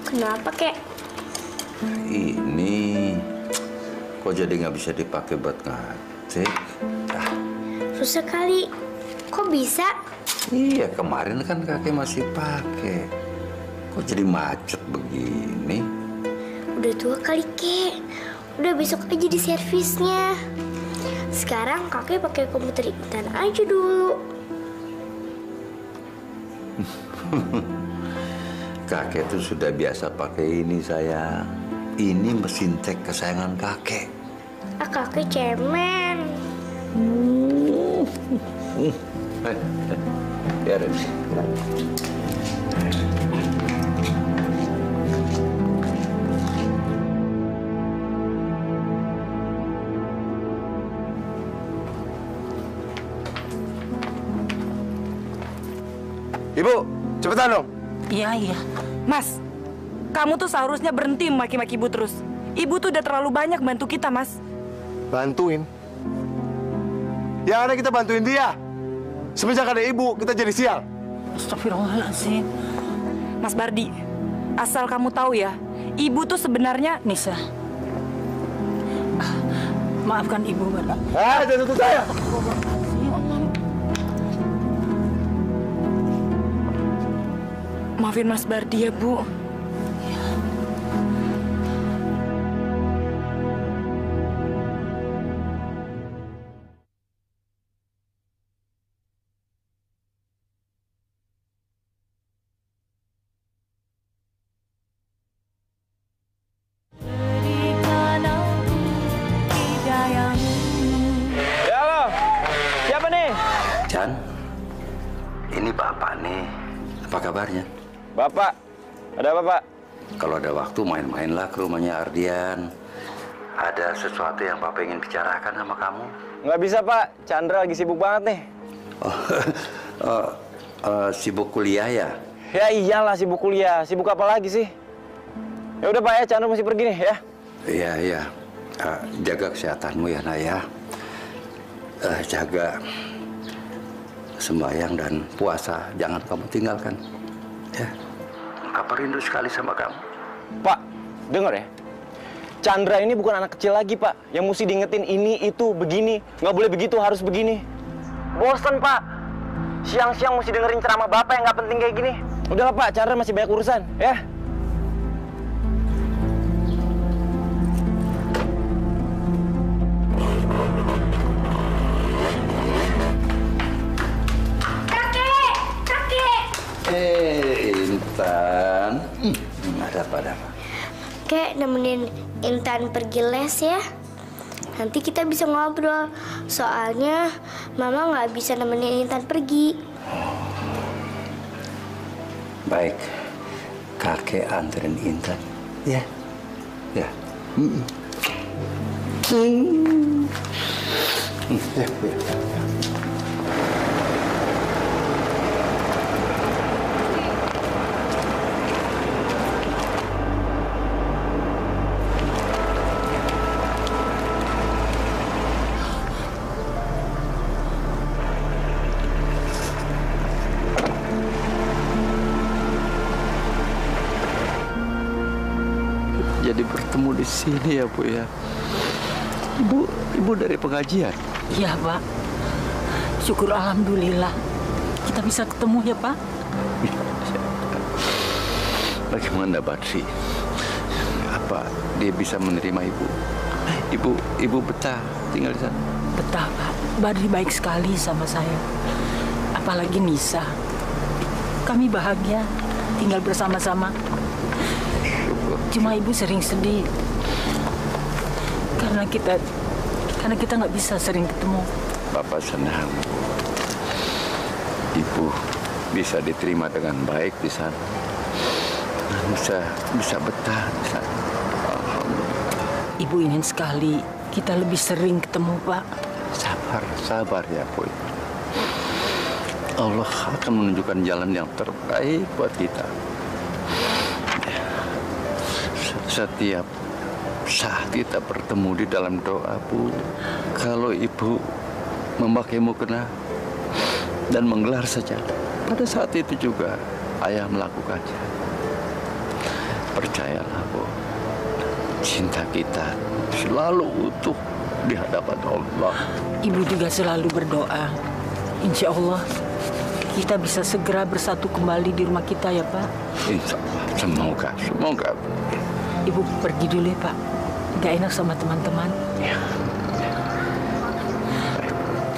Kenapa, Kek? Ini kok jadi nggak bisa dipakai buat ngecek? Susah kali. Kok bisa? Iya, kemarin kan kakek masih pakai. Kok jadi macet begini? Udah tua kali, Kek. Udah besok aja di servisnya. Sekarang kakek pakai komputer Intan aja dulu. Kakek tuh sudah biasa pakai ini, sayang. Ini mesin cek kesayangan kakek. Kakek cemen. Biarin. Ibu, cepetan dong. Iya. Mas, kamu tuh seharusnya berhenti memaki-maki Ibu terus. Ibu tuh udah terlalu banyak bantu kita, Mas. Bantuin? Yang ada kita bantuin dia. Semenjak ada ibu, kita jadi sial. Astagfirullahaladzim. Mas Bardi, asal kamu tahu ya, Ibu tuh sebenarnya... Nisa, maafkan Ibu, Bardi. Jangan sentuh saya. Maafin Mas Bardi ya, Bu. Ya, halo. Siapa nih? Chan, ini Bapak nih. Apa kabarnya? Bapak. Ada apa, Pak? Kalau ada waktu main-mainlah ke rumahnya Ardian. Ada sesuatu yang Bapak ingin bicarakan sama kamu. Nggak bisa, Pak. Chandra lagi sibuk banget nih. Sibuk kuliah ya? Ya iyalah sibuk kuliah. Sibuk apa lagi sih? Ya udah, Pak ya. Chandra masih pergi nih ya. Iya. Jaga kesehatanmu ya, Nak ya. Jaga sembahyang dan puasa. Jangan kamu tinggalkan. Ya. Papa rindu sekali sama kamu. Pak, denger ya. Chandra ini bukan anak kecil lagi, Pak. Yang mesti diingetin ini, itu, begini. Nggak boleh begitu, harus begini. Bosen, Pak. Siang-siang mesti dengerin ceramah Bapak yang nggak penting kayak gini. Udahlah, Pak. Chandra masih banyak urusan, ya. Intan, ada apa? Kek, nemenin Intan pergi les ya. Nanti kita bisa ngobrol. Soalnya Mama nggak bisa nemenin Intan pergi. Baik, kakek anterin Intan. Ya. Ya. Ya. Jadi bertemu di sini ya, Bu ya. Ibu dari pengajian. Iya, Pak. Syukur alhamdulillah. Kita bisa ketemu ya, Pak. Bagaimana Badri? Apa dia bisa menerima ibu? Ibu betah tinggal di sana? Betah, Pak. Badri baik sekali sama saya. Apalagi Nisa. Kami bahagia tinggal bersama-sama. Cuma ibu sering sedih karena kita nggak bisa sering ketemu. Bapak senang ibu bisa diterima dengan baik di sana, bisa betah di sana. Ibu ingin sekali kita lebih sering ketemu, Pak. Sabar ya, Bu. Allah akan menunjukkan jalan yang terbaik buat kita. Setiap saat kita bertemu di dalam doa, Bu, kalau ibu memakai mukena dan menggelar saja, pada saat itu juga ayah melakukannya. Percayalah, Bu. Cinta kita selalu utuh di hadapan Allah. Ibu juga selalu berdoa. Insya Allah kita bisa segera bersatu kembali di rumah kita ya, Pak. Insya Allah. Semoga. Ibu pergi dulu ya, Pak. Gak enak sama teman-teman. Ya.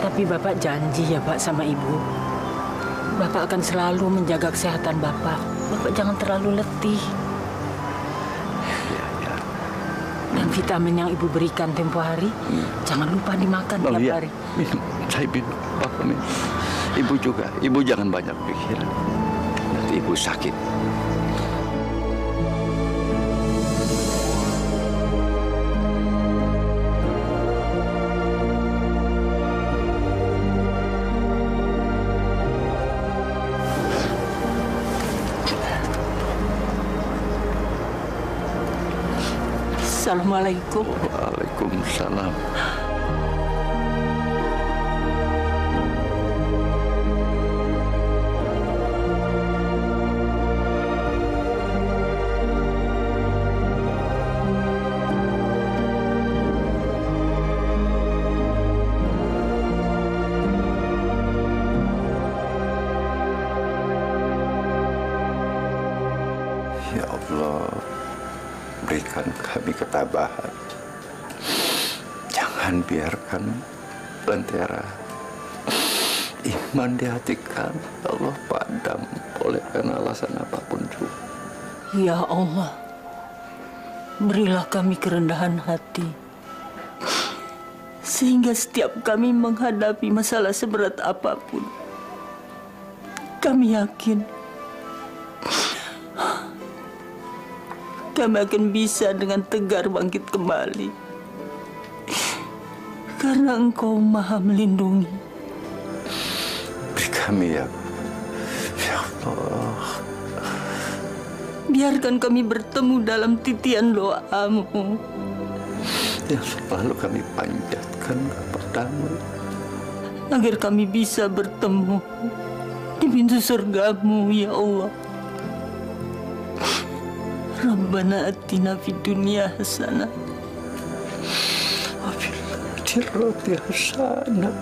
Tapi Bapak janji ya, Pak, sama Ibu. Bapak akan selalu menjaga kesehatan Bapak. Bapak jangan terlalu letih. Dan vitamin yang Ibu berikan tempo hari, jangan lupa dimakan tiap hari. Minum. Saya minum. Bapak minum. Ibu juga. Ibu jangan banyak pikiran. Nanti Ibu sakit. Assalamualaikum. Waalaikumsalam. Ya Allah, berikan kami ketabahan. Jangan biarkan lentera iman di hati kami, Allah, padam oleh karena alasan apapun juga. Ya Allah, berilah kami kerendahan hati. Sehingga setiap kami menghadapi masalah seberat apapun, kami yakin kami akan bisa dengan tegar bangkit kembali. Karena Engkau Maha Melindungi. Beri kami ya Allah. Biarkan kami bertemu dalam titian doa-Mu yang selalu kami panjatkan kepadamu. Agar kami bisa bertemu di pintu surga-Mu, ya Allah. Rabbana atina fid dunya hasanah wa fil akhirati hasanah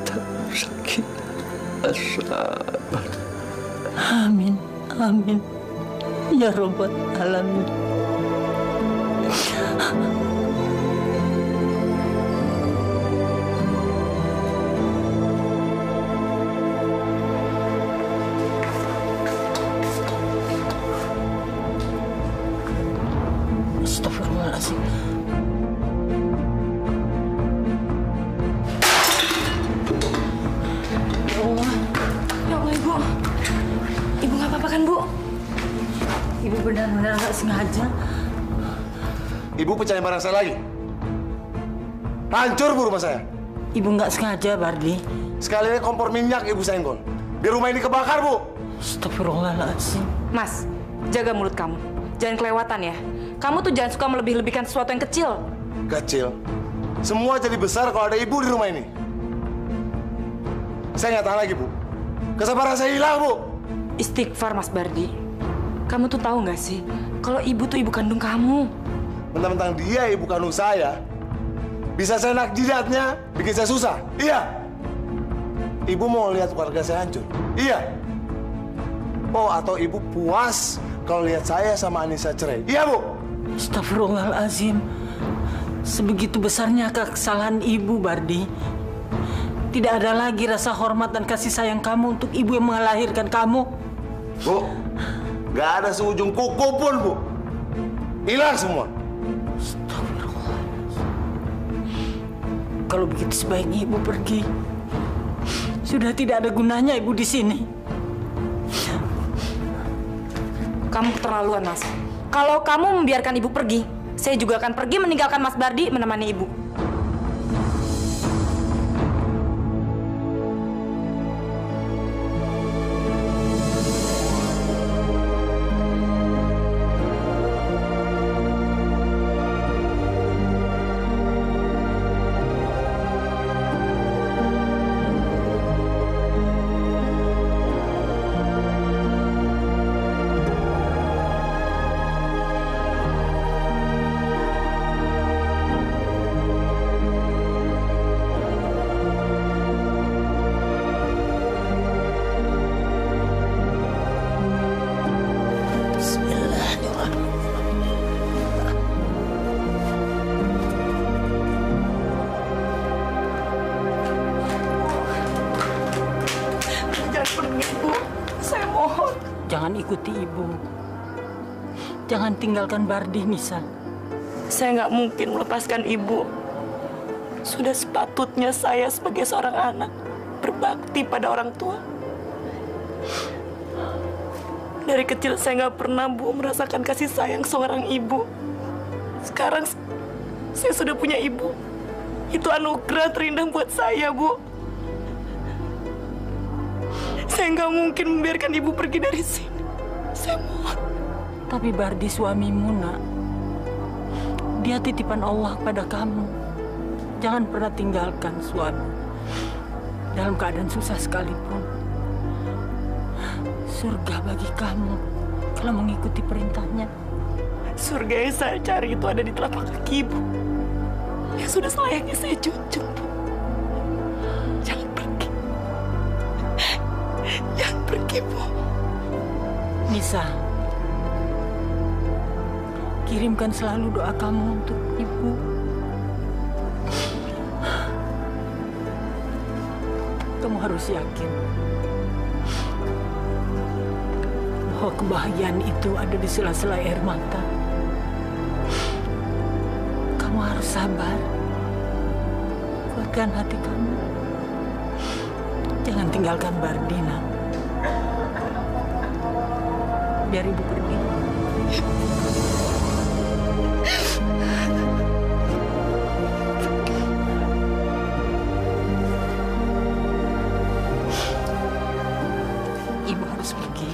sakinah. Amin, amin, ya Rabbal alamin. Astagfirullahaladzim. Ya Allah, Ibu. Ibu nggak apa-apa kan, Bu? Ibu benar-benar nggak sengaja. Ibu pecahin barang saya lagi. Hancur, Bu, rumah saya. Ibu nggak sengaja, Bardi. Sekalian kompor minyak Ibu senggol. Biar rumah ini kebakar, Bu. Astagfirullahaladzim. Mas, jaga mulut kamu. Jangan kelewatan ya. Kamu tuh jangan suka melebih-lebihkan sesuatu yang kecil. Kecil? Semua jadi besar kalau ada Ibu di rumah ini. Saya nggak tahan lagi, Bu. Kesabaran saya hilang, Bu. Istighfar, Mas Bardi. Kamu tuh tahu nggak sih, kalau Ibu tuh ibu kandung kamu. Mentang-mentang dia ibu kandung saya, bisa saya enak jidatnya, bikin saya susah. Iya. Ibu mau lihat keluarga saya hancur? Iya. Oh, atau Ibu puas kalau lihat saya sama Anissa cerai? Iya, Bu. Astagfirullahaladzim. Sebegitu besarnya kesalahan Ibu, Bardi. Tidak ada lagi rasa hormat dan kasih sayang kamu untuk ibu yang melahirkan kamu. Bu, nggak ada seujung kuku pun, Bu. Hilang semua. Kalau begitu sebaiknya Ibu pergi. Sudah tidak ada gunanya Ibu di sini. Kamu keterlaluan, Mas. Kalau kamu membiarkan Ibu pergi, saya juga akan pergi meninggalkan Mas Bardi menemani Ibu. jangan ikuti ibu. Jangan tinggalkan Bardi, Nisa. Saya nggak mungkin melepaskan ibu. Sudah sepatutnya saya sebagai seorang anak berbakti pada orang tua. Dari kecil saya nggak pernah, Bu, merasakan kasih sayang seorang ibu. Sekarang saya sudah punya ibu. Itu anugerah terindah buat saya, Bu. Saya nggak mungkin membiarkan ibu pergi dari sini. Saya mohon. Tapi Bardi suamimu, nak. Dia titipan Allah pada kamu. Jangan pernah tinggalkan suami. Dalam keadaan susah sekalipun. Surga bagi kamu kalau mengikuti perintahnya. Surga yang saya cari itu ada di telapak kaki ibu. Yang sudah selayaknya saya junjung, Bu. Jangan pergi. Jangan pergi, Bu. Nisa, kirimkan selalu doa kamu untuk ibu. Kamu harus yakin bahwa kebahagiaan itu ada di sela-sela air mata. Kamu harus sabar. Kuatkan hati kamu. Jangan tinggalkan Bardina. Biar ibu pergi. Ibu harus pergi.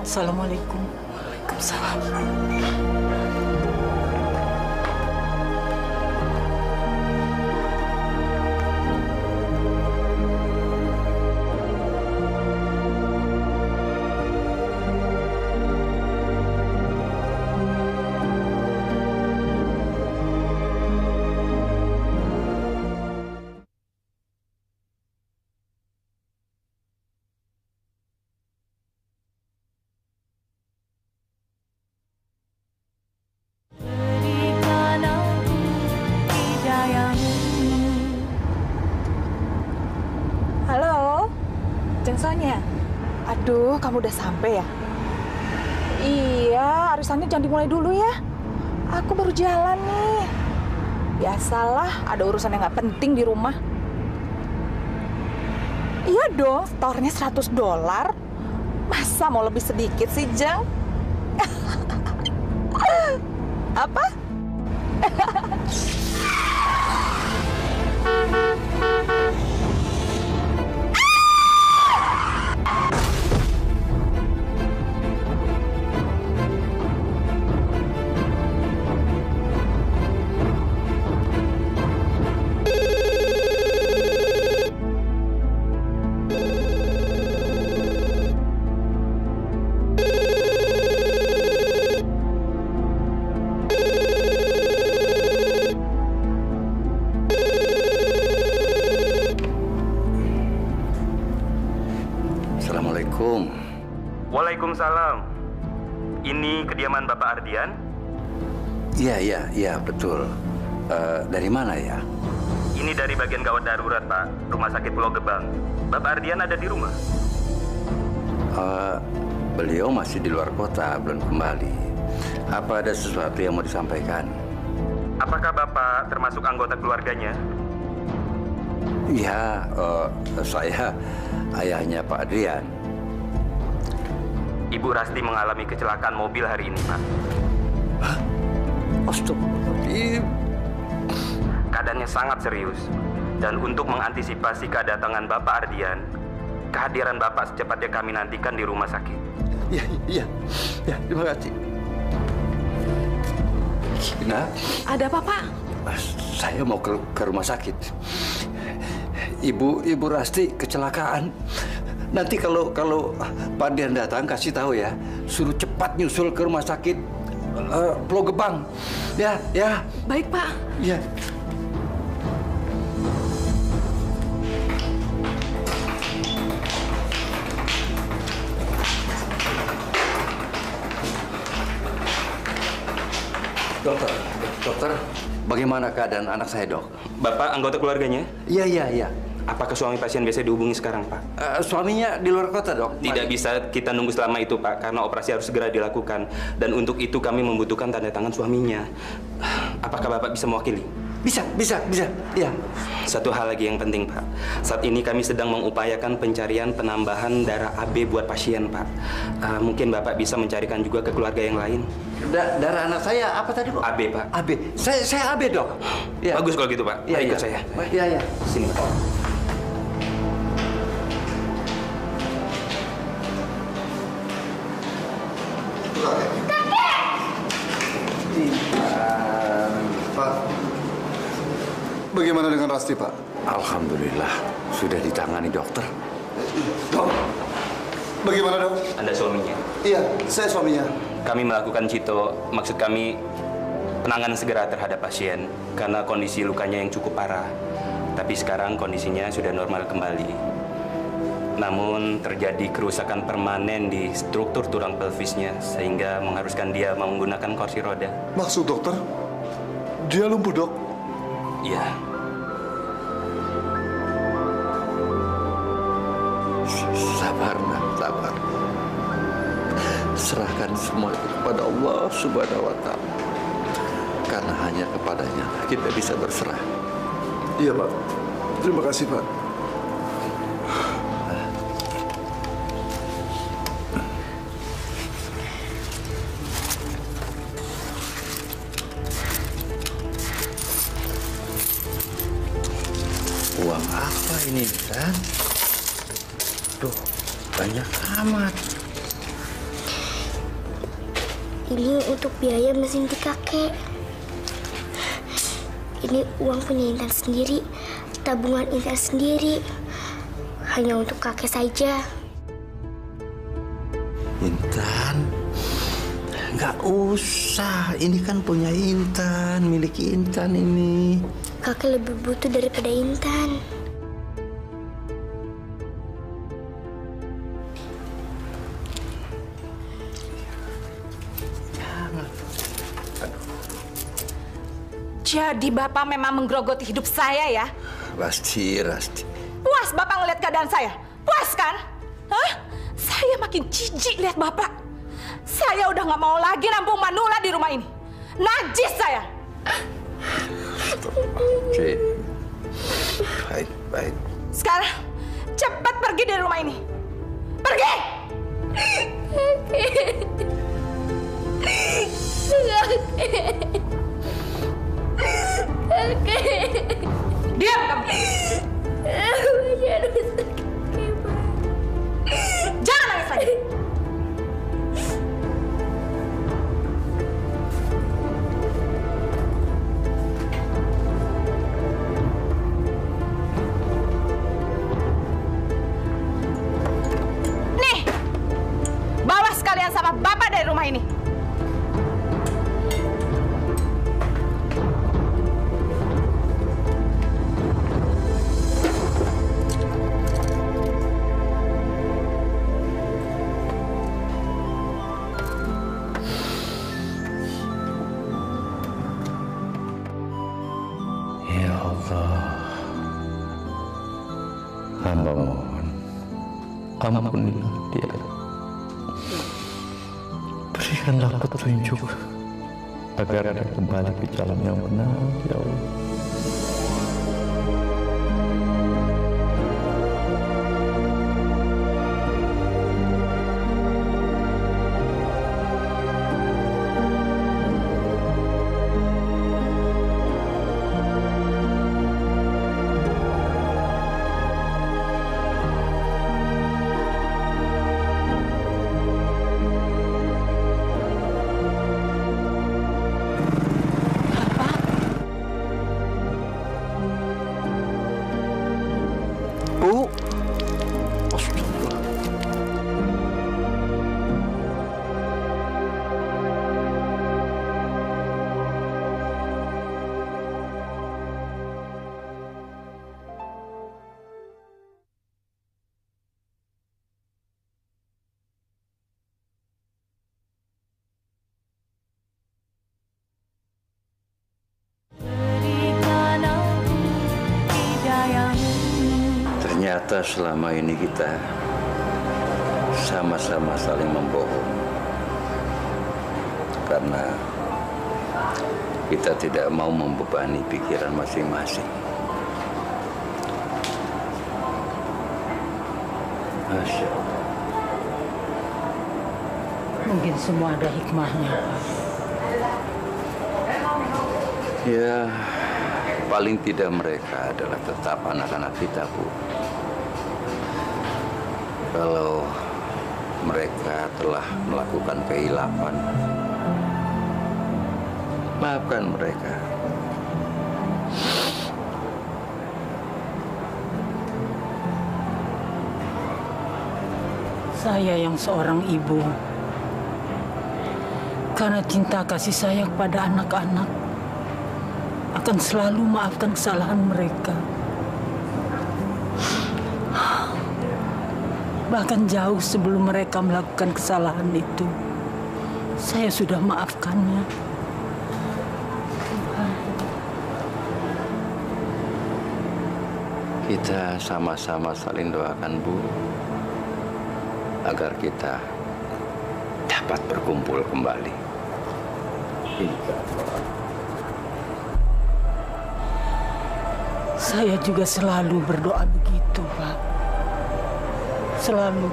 Assalamualaikum. Waalaikumsalam. Sonya, aduh, kamu udah sampai ya? Iya, arisannya jangan dimulai dulu ya. Aku baru jalan nih. Biasalah, ada urusan yang nggak penting di rumah. Iya dong, setornya $100. Masa mau lebih sedikit sih, Jang? Apa? Waalaikumsalam. Ini kediaman Bapak Ardian? Iya, betul. Dari mana ya? Ini dari bagian gawat darurat, Pak. Rumah sakit Pulau Gebang. Bapak Ardian ada di rumah? Beliau masih di luar kota, belum kembali. Apa ada sesuatu yang mau disampaikan? Apakah Bapak termasuk anggota keluarganya? Iya, saya ayahnya Pak Adrian. Ibu Rasti mengalami kecelakaan mobil hari ini, Pak. Hah? Astagfirullahaladzim. Keadaannya sangat serius. Dan untuk mengantisipasi kedatangan Bapak Ardian, kehadiran Bapak secepatnya kami nantikan di rumah sakit. Iya, terima kasih. Nah, ada apa, Pak? Saya mau ke rumah sakit. Ibu Rasti kecelakaan. Nanti kalau Pak Dian datang, kasih tahu ya, suruh cepat nyusul ke rumah sakit Pulau Gebang. Ya. Baik, Pak. Ya. Dokter, bagaimana keadaan anak saya, Dok? Bapak anggota keluarganya? Iya. Apakah suami pasien biasa dihubungi sekarang, Pak? Suaminya di luar kota, Dok. Tidak bisa kita nunggu selama itu, Pak, karena operasi harus segera dilakukan. Dan untuk itu kami membutuhkan tanda tangan suaminya. Apakah Bapak bisa mewakili? Bisa. Iya. Satu hal lagi yang penting, Pak. Saat ini kami sedang mengupayakan pencarian penambahan darah AB buat pasien, Pak. Mungkin Bapak bisa mencarikan juga ke keluarga yang lain. Darah anak saya apa tadi, Bu? AB, Pak. AB. Saya AB, Dok. Ya. Bagus kalau gitu, Pak. Iya, Ikut saya. Iya. Sini, Pak. Pak, bagaimana dengan Rasti, Pak? Alhamdulillah, sudah ditangani dokter. Dok, bagaimana, Dok? Anda suaminya? Iya, saya suaminya. Kami melakukan cito, maksud kami penanganan segera terhadap pasien karena kondisi lukanya yang cukup parah. Tapi sekarang kondisinya sudah normal kembali. Namun terjadi kerusakan permanen di struktur tulang pelvisnya sehingga mengharuskan dia menggunakan kursi roda. Maksud dokter, dia lumpuh, Dok? Iya. Sabar, nak, sabar. Serahkan semua itu kepada Allah Subhanahu wa Ta'ala. Karena hanya kepadanya kita bisa berserah. Iya, Pak. Terima kasih, Pak. Uang apa ini, kan? Duh, banyak amat. Ini untuk biaya mesin di kakek. Ini uang punya Intan sendiri, tabungan Intan sendiri. Hanya untuk kakek saja. Intan, nggak usah. Ini kan punya Intan, milik Intan ini. Kakek lebih butuh daripada Intan. Jadi Bapak memang menggerogoti hidup saya ya? Rasti. Puas Bapak ngeliat keadaan saya? Puas kan? Hah? Saya makin jijik lihat Bapak. Saya udah nggak mau lagi nampung manula di rumah ini. Najis saya. Oke. Baik. Sekarang cepat pergi dari rumah ini. Pergi! Diam kamu. Jangan nangis lagi. Nih, bawa sekalian sama Bapak dari rumah ini. Hamba mohon, ampunilah dia. Berikanlah petunjuk agar dia kembali ke jalan yang benar, ya Allah. Ternyata selama ini kita sama-sama saling membohong. Karena kita tidak mau membebani pikiran masing-masing. Masya Allah. Mungkin semua ada hikmahnya, Pak. Ya, paling tidak mereka adalah tetap anak-anak kita, Bu. Kalau mereka telah melakukan kehilapan, maafkan mereka. Saya yang seorang ibu, karena cinta kasih sayang pada anak-anak, akan selalu maafkan kesalahan mereka. Bahkan jauh sebelum mereka melakukan kesalahan itu, saya sudah maafkannya. Kita sama-sama saling doakan, Bu, agar kita dapat berkumpul kembali. Saya juga selalu berdoa begitu, Pak. Selalu.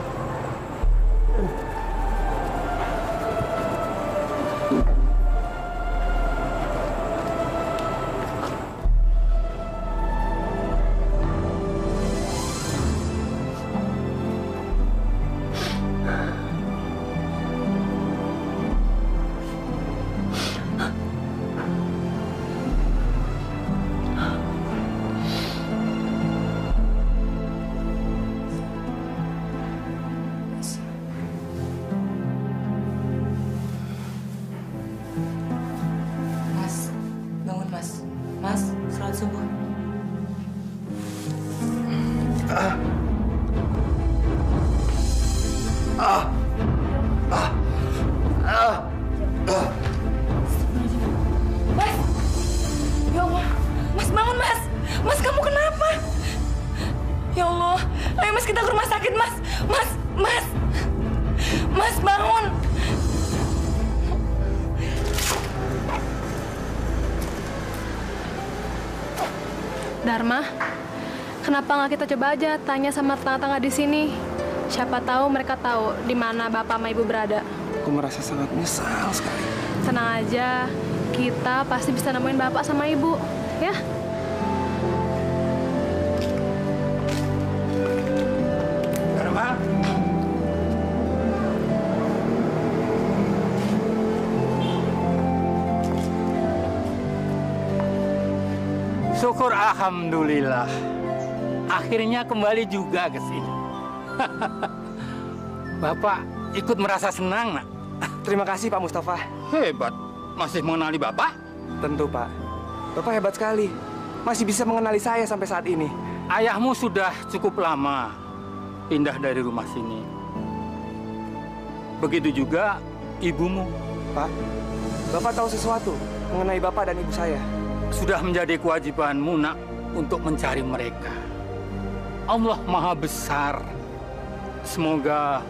Dharma, kenapa nggak kita coba aja tanya sama tetangga-tetangga di sini? Siapa tahu mereka tahu di mana bapak sama ibu berada. Aku merasa sangat menyesal sekali. Tenang aja, kita pasti bisa nemuin bapak sama ibu, ya? Dharma. Syukur alhamdulillah. Akhirnya kembali juga ke sini. Bapak ikut merasa senang, Nak. Terima kasih, Pak Mustafa. Hebat. Masih mengenali Bapak? Tentu, Pak. Bapak hebat sekali. Masih bisa mengenali saya sampai saat ini. Ayahmu sudah cukup lama pindah dari rumah sini. Begitu juga ibumu. Pak, Bapak tahu sesuatu mengenai Bapak dan ibu saya? Sudah menjadi kewajibanmu, Nak, untuk mencari mereka. Allah Maha Besar. Semoga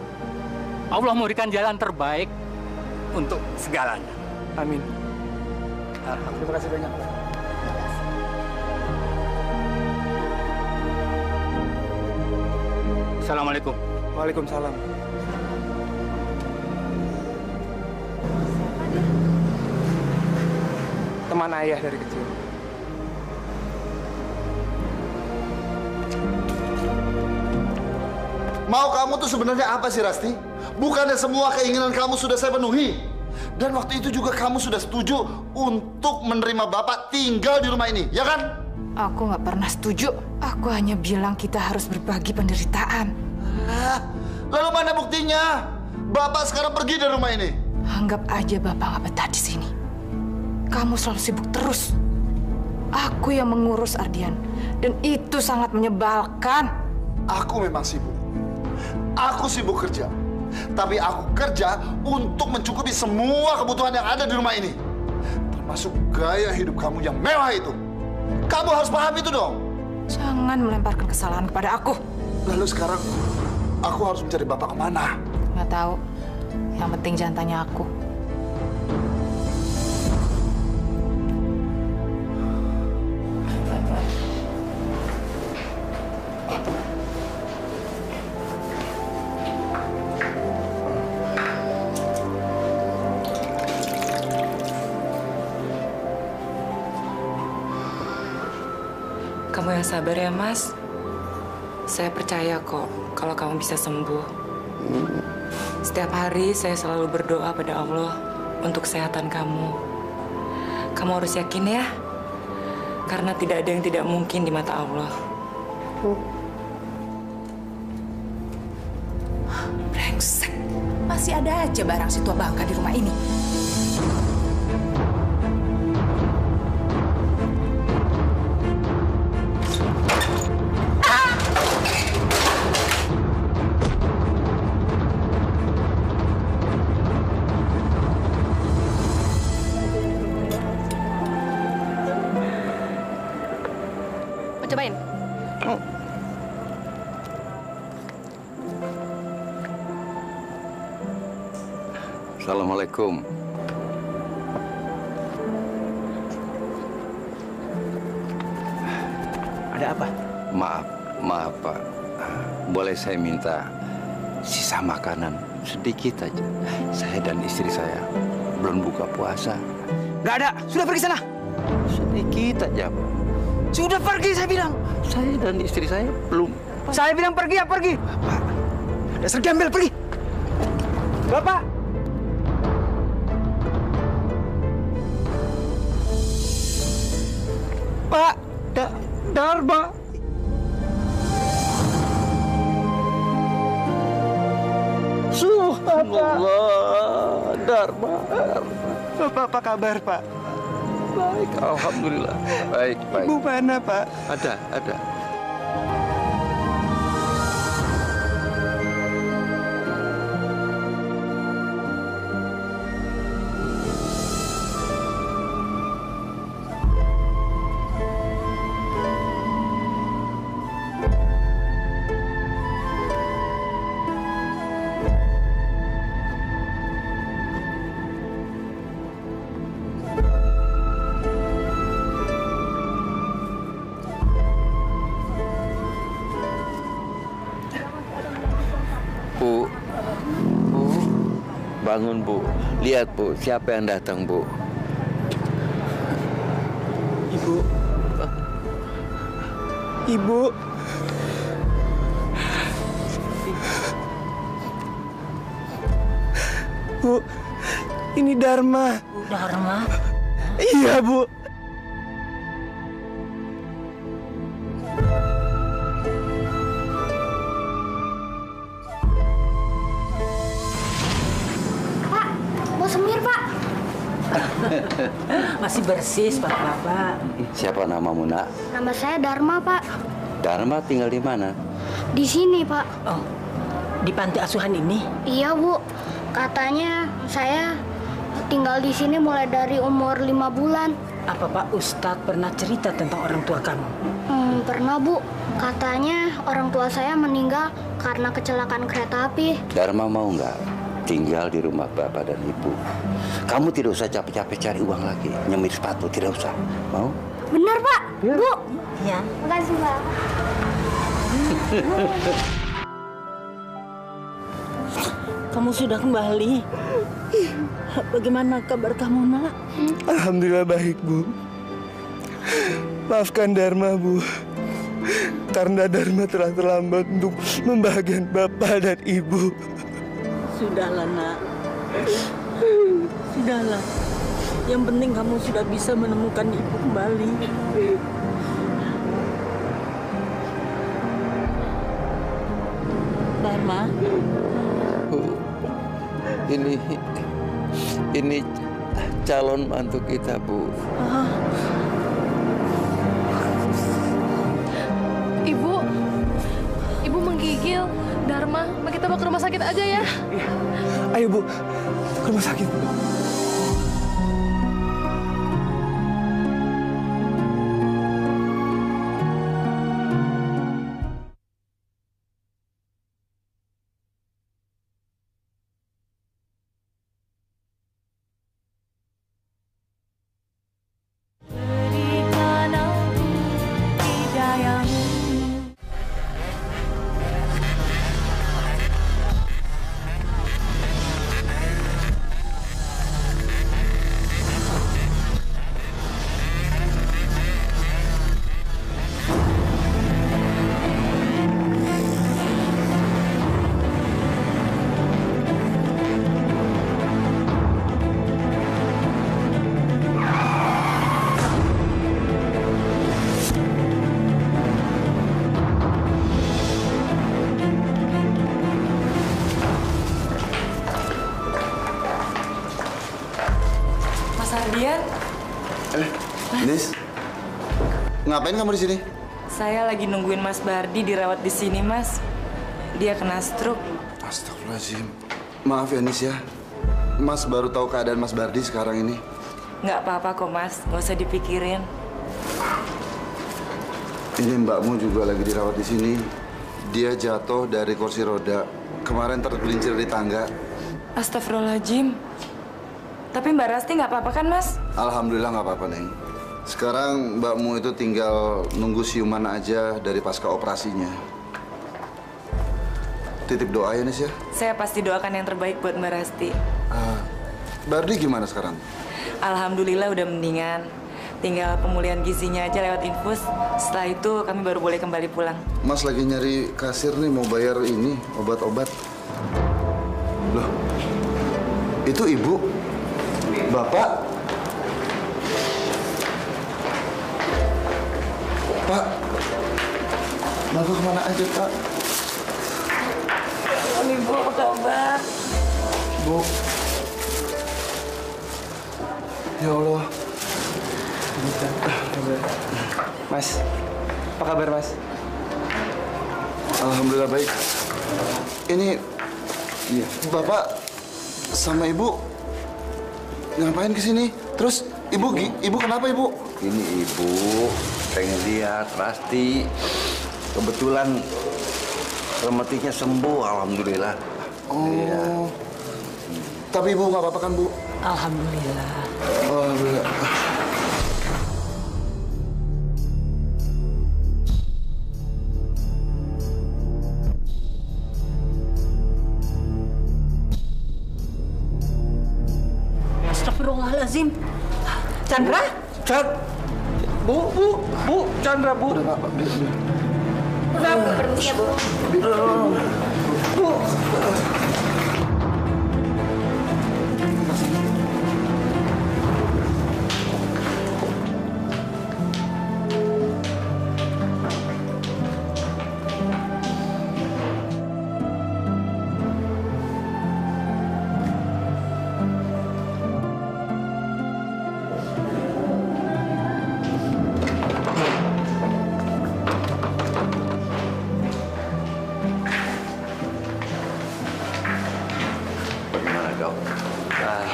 Allah memberikan jalan terbaik untuk segalanya. Amin. Terima kasih banyak, Pak. Assalamualaikum. Waalaikumsalam. Teman ayah dari kecil. Mau kamu tuh sebenarnya apa sih, Rasti? Bukannya semua keinginan kamu sudah saya penuhi. Dan waktu itu juga kamu sudah setuju untuk menerima Bapak tinggal di rumah ini, ya kan? Aku nggak pernah setuju. Aku hanya bilang kita harus berbagi penderitaan. Lalu mana buktinya? Bapak sekarang pergi dari rumah ini. Anggap aja Bapak nggak betah di sini. Kamu selalu sibuk terus. Aku yang mengurus Ardian. Dan itu sangat menyebalkan. Aku memang sibuk. Aku sibuk kerja. Tapi aku kerja untuk mencukupi semua kebutuhan yang ada di rumah ini. Termasuk gaya hidup kamu yang mewah itu. Kamu harus paham itu dong. Jangan melemparkan kesalahan kepada aku. Lalu sekarang aku harus mencari Bapak kemana? Nggak tahu. Yang penting jangan tanya aku. Kamu yang sabar ya, Mas. Saya percaya kok kalau kamu bisa sembuh. Setiap hari saya selalu berdoa pada Allah untuk kesehatan kamu. Kamu harus yakin ya, karena tidak ada yang tidak mungkin di mata Allah. Brengsek. Masih ada aja barang si tua bangka di rumah ini. Cobain. Assalamualaikum. Ada apa? Maaf Pak. Boleh saya minta sisa makanan sedikit aja. Saya dan istri saya belum buka puasa. Nggak ada. Sudah pergi sana. Sedikit aja, Pak. Sudah pergi, saya bilang. Saya dan istri saya belum. Saya bilang pergi ya, pergi. Bapak. Dasar gembel, pergi. Bapak. Pak. Dharma. Subhanallah. Dharma. Bapak, apa kabar, Pak? Baik, alhamdulillah. Baik. Ibu mana, Pak? Ada. Bu, bangun Bu. Lihat Bu, siapa yang datang Bu? Ibu. Ibu. Bu, ini Dharma. Dharma? Iya, Bu. Masih bersih, Bapak. Siapa namamu, Nak? Nama saya Dharma, Pak. Dharma tinggal di mana? Di sini, Pak. Oh, di panti asuhan ini? Iya, Bu. Katanya saya tinggal di sini mulai dari umur 5 bulan. Apa Pak Ustadz pernah cerita tentang orang tua kamu? Pernah, Bu. Katanya orang tua saya meninggal karena kecelakaan kereta api. Dharma mau nggak tinggal di rumah Bapak dan Ibu? Kamu tidak usah capek-capek cari uang lagi, nyemir sepatu, tidak usah. Mau? Benar, Pak. Ya. Bu. Ya. Makasih, Pak. Kamu sudah kembali. Bagaimana kabar kamu, Nak? Alhamdulillah baik, Bu. Maafkan Dharma, Bu. Karena Dharma telah terlambat untuk membahagiakan Bapak dan Ibu. Sudahlah, Nak. Sudahlah. Yang penting kamu sudah bisa menemukan Ibu kembali. Dharma. Ini calon mantu kita, Bu. Ibu menggigil. Dharma, kita bawa ke rumah sakit aja ya. Ayo, Bu. Ke rumah sakit. Nis, ngapain kamu di sini? Saya lagi nungguin Mas Bardi dirawat di sini, Mas. Dia kena stroke. Astagfirullahaladzim. Maaf ya, Nis ya. Mas baru tahu keadaan Mas Bardi sekarang ini. Nggak apa-apa kok, Mas. Nggak usah dipikirin. Ini mbakmu juga lagi dirawat di sini. Dia jatuh dari kursi roda. Kemarin tergelincir di tangga. Astagfirullahaladzim. Tapi Mbak Rasti nggak apa-apa kan, Mas? Alhamdulillah nggak apa-apa, Neng. Sekarang mbakmu itu tinggal nunggu siuman aja dari pasca operasinya. Titip doa ya, Nis ya. Saya pasti doakan yang terbaik buat Mbak Rasti. Bardi gimana sekarang? Alhamdulillah udah mendingan. Tinggal pemulihan gizinya aja lewat infus. Setelah itu kami baru boleh kembali pulang. Mas lagi nyari kasir nih, mau bayar ini, obat-obat. Loh, itu ibu? Bapak? Pak? Bapak kemana aja, Pak? Ibu, apa kabar? Bu. Ya Allah. Mas, apa kabar, Mas? Alhamdulillah baik. Ini Bapak sama Ibu ngapain ke sini? Terus Ibu kenapa, Ibu? Ini Ibu pengen lihat Rasti. Kebetulan rematiknya sembuh, alhamdulillah. Oh. Iya. Tapi Ibu nggak apa-apa kan, Bu? Alhamdulillah. Alhamdulillah. Astagfirullahaladzim. Chandra? Bu, Chandra, Bu. Udah, Pak. Kenapa? Permisi ya, Bu. Bu.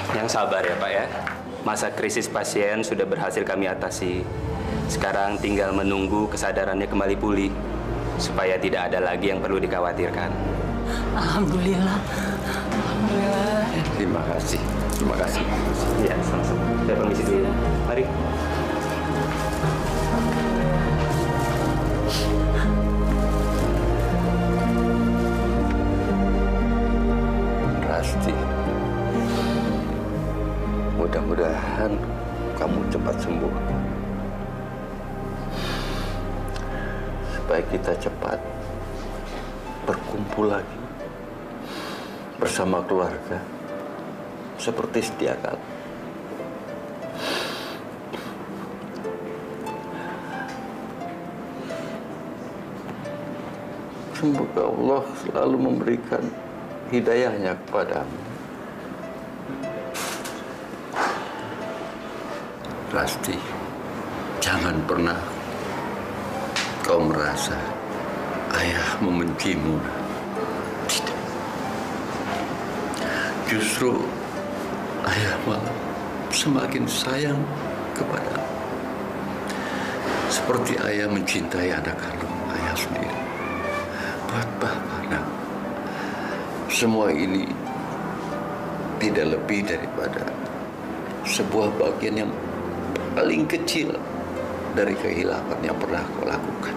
Yang sabar ya Pak ya. Masa krisis pasien sudah berhasil kami atasi. Sekarang tinggal menunggu kesadarannya kembali pulih. Supaya tidak ada lagi yang perlu dikhawatirkan. Alhamdulillah. Alhamdulillah. Terima kasih. Terima kasih. Ya, sama-sama. Saya permisi dulu. Mari. Rasti. Mudah-mudahan kamu cepat sembuh. Supaya kita cepat berkumpul lagi bersama keluarga seperti sedia kala. Semoga Allah selalu memberikan hidayahnya kepadamu. Rasti, jangan pernah kau merasa ayah membencimu. Tidak. Justru ayah malah semakin sayang kepadamu. Seperti ayah mencintai anak kandung ayah sendiri. Buat Bapak, nak, semua ini tidak lebih daripada sebuah bagian yang paling kecil dari kehilangan yang pernah kau lakukan.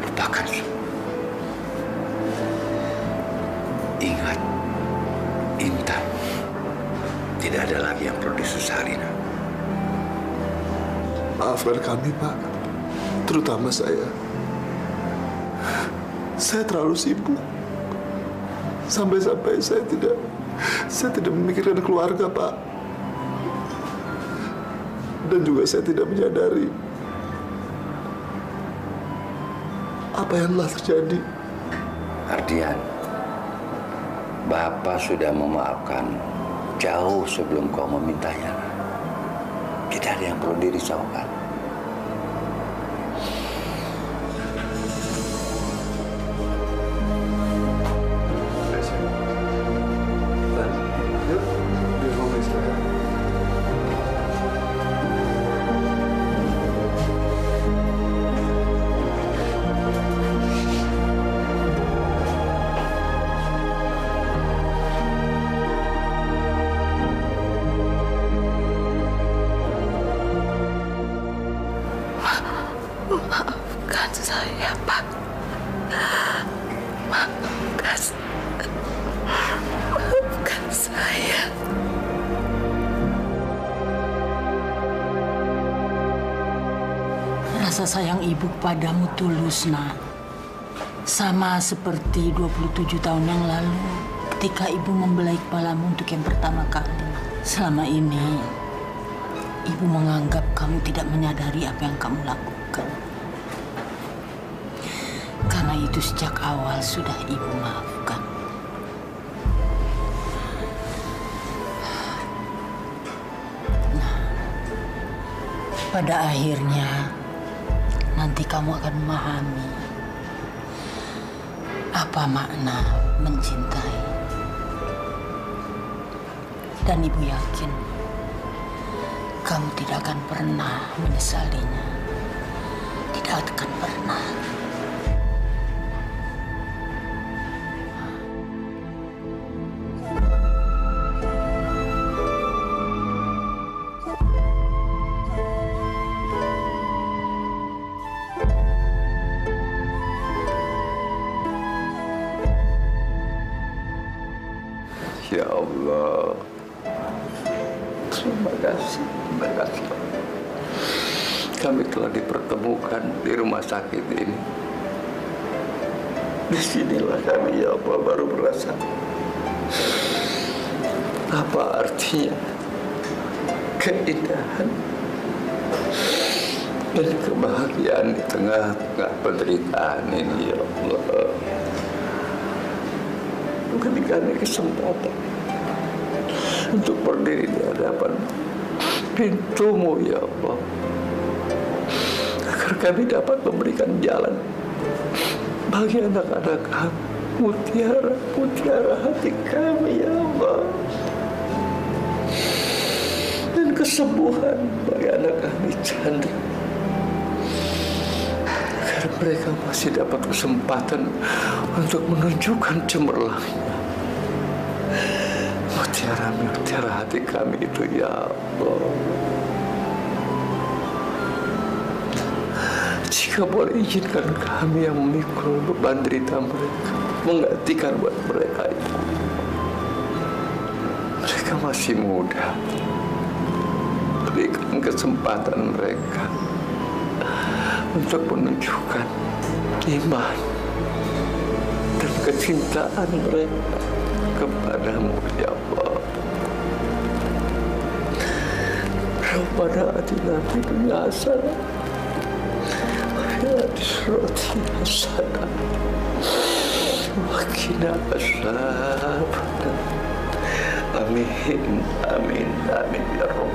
Lupakan semua. Ingat, Intan tidak ada lagi yang perlu disesali. Maafkan kami, Pak. Terutama saya. Saya terlalu sibuk. Sampai-sampai saya tidak memikirkan keluarga, Pak. Dan juga saya tidak menyadari apa yang telah terjadi. Ardian, Bapak sudah memaafkan jauh sebelum kau memintanya. Tidak ada yang perlu dirisaukan. Maafkan saya, Pak. Maafkan saya. Rasa sayang ibu padamu tulus, nak. Sama seperti 27 tahun yang lalu ketika ibu membelai kepalamu untuk yang pertama kali. Selama ini, ibu menganggap kamu tidak menyadari apa yang kamu lakukan. Karena itu sejak awal sudah ibu maafkan. Nah, pada akhirnya nanti kamu akan memahami apa makna mencintai. Dan ibu yakin kamu tidak akan pernah menyesalinya. Tidak akan pernah. Ya Allah, terima kasih. Kami telah dipertemukan di rumah sakit ini. Disinilah kami, ya Allah, baru merasa apa artinya keindahan dan kebahagiaan di tengah-tengah penderitaan ini, ya Allah. Berikan kesempatan untuk berdiri di hadapan pintu-Mu, ya Allah, agar kami dapat memberikan jalan bagi anak-anak kami, mutiara hati kami, ya Allah, dan kesembuhan bagi anak kami, Chandra, agar mereka masih dapat kesempatan untuk menunjukkan cemerlangnya mutiara hati kami itu, ya Allah. Jika boleh izinkan kami yang memikul beban derita mereka, menggantikan buat mereka itu. Mereka masih muda. Berikan kesempatan mereka untuk menunjukkan iman dan kecintaan mereka kepadamu, ya Allah. Rabbana atina fid dunya hasanah wa fil akhirati hasanah wa qina adzabannar. Amin, amin, amin ya Rabb.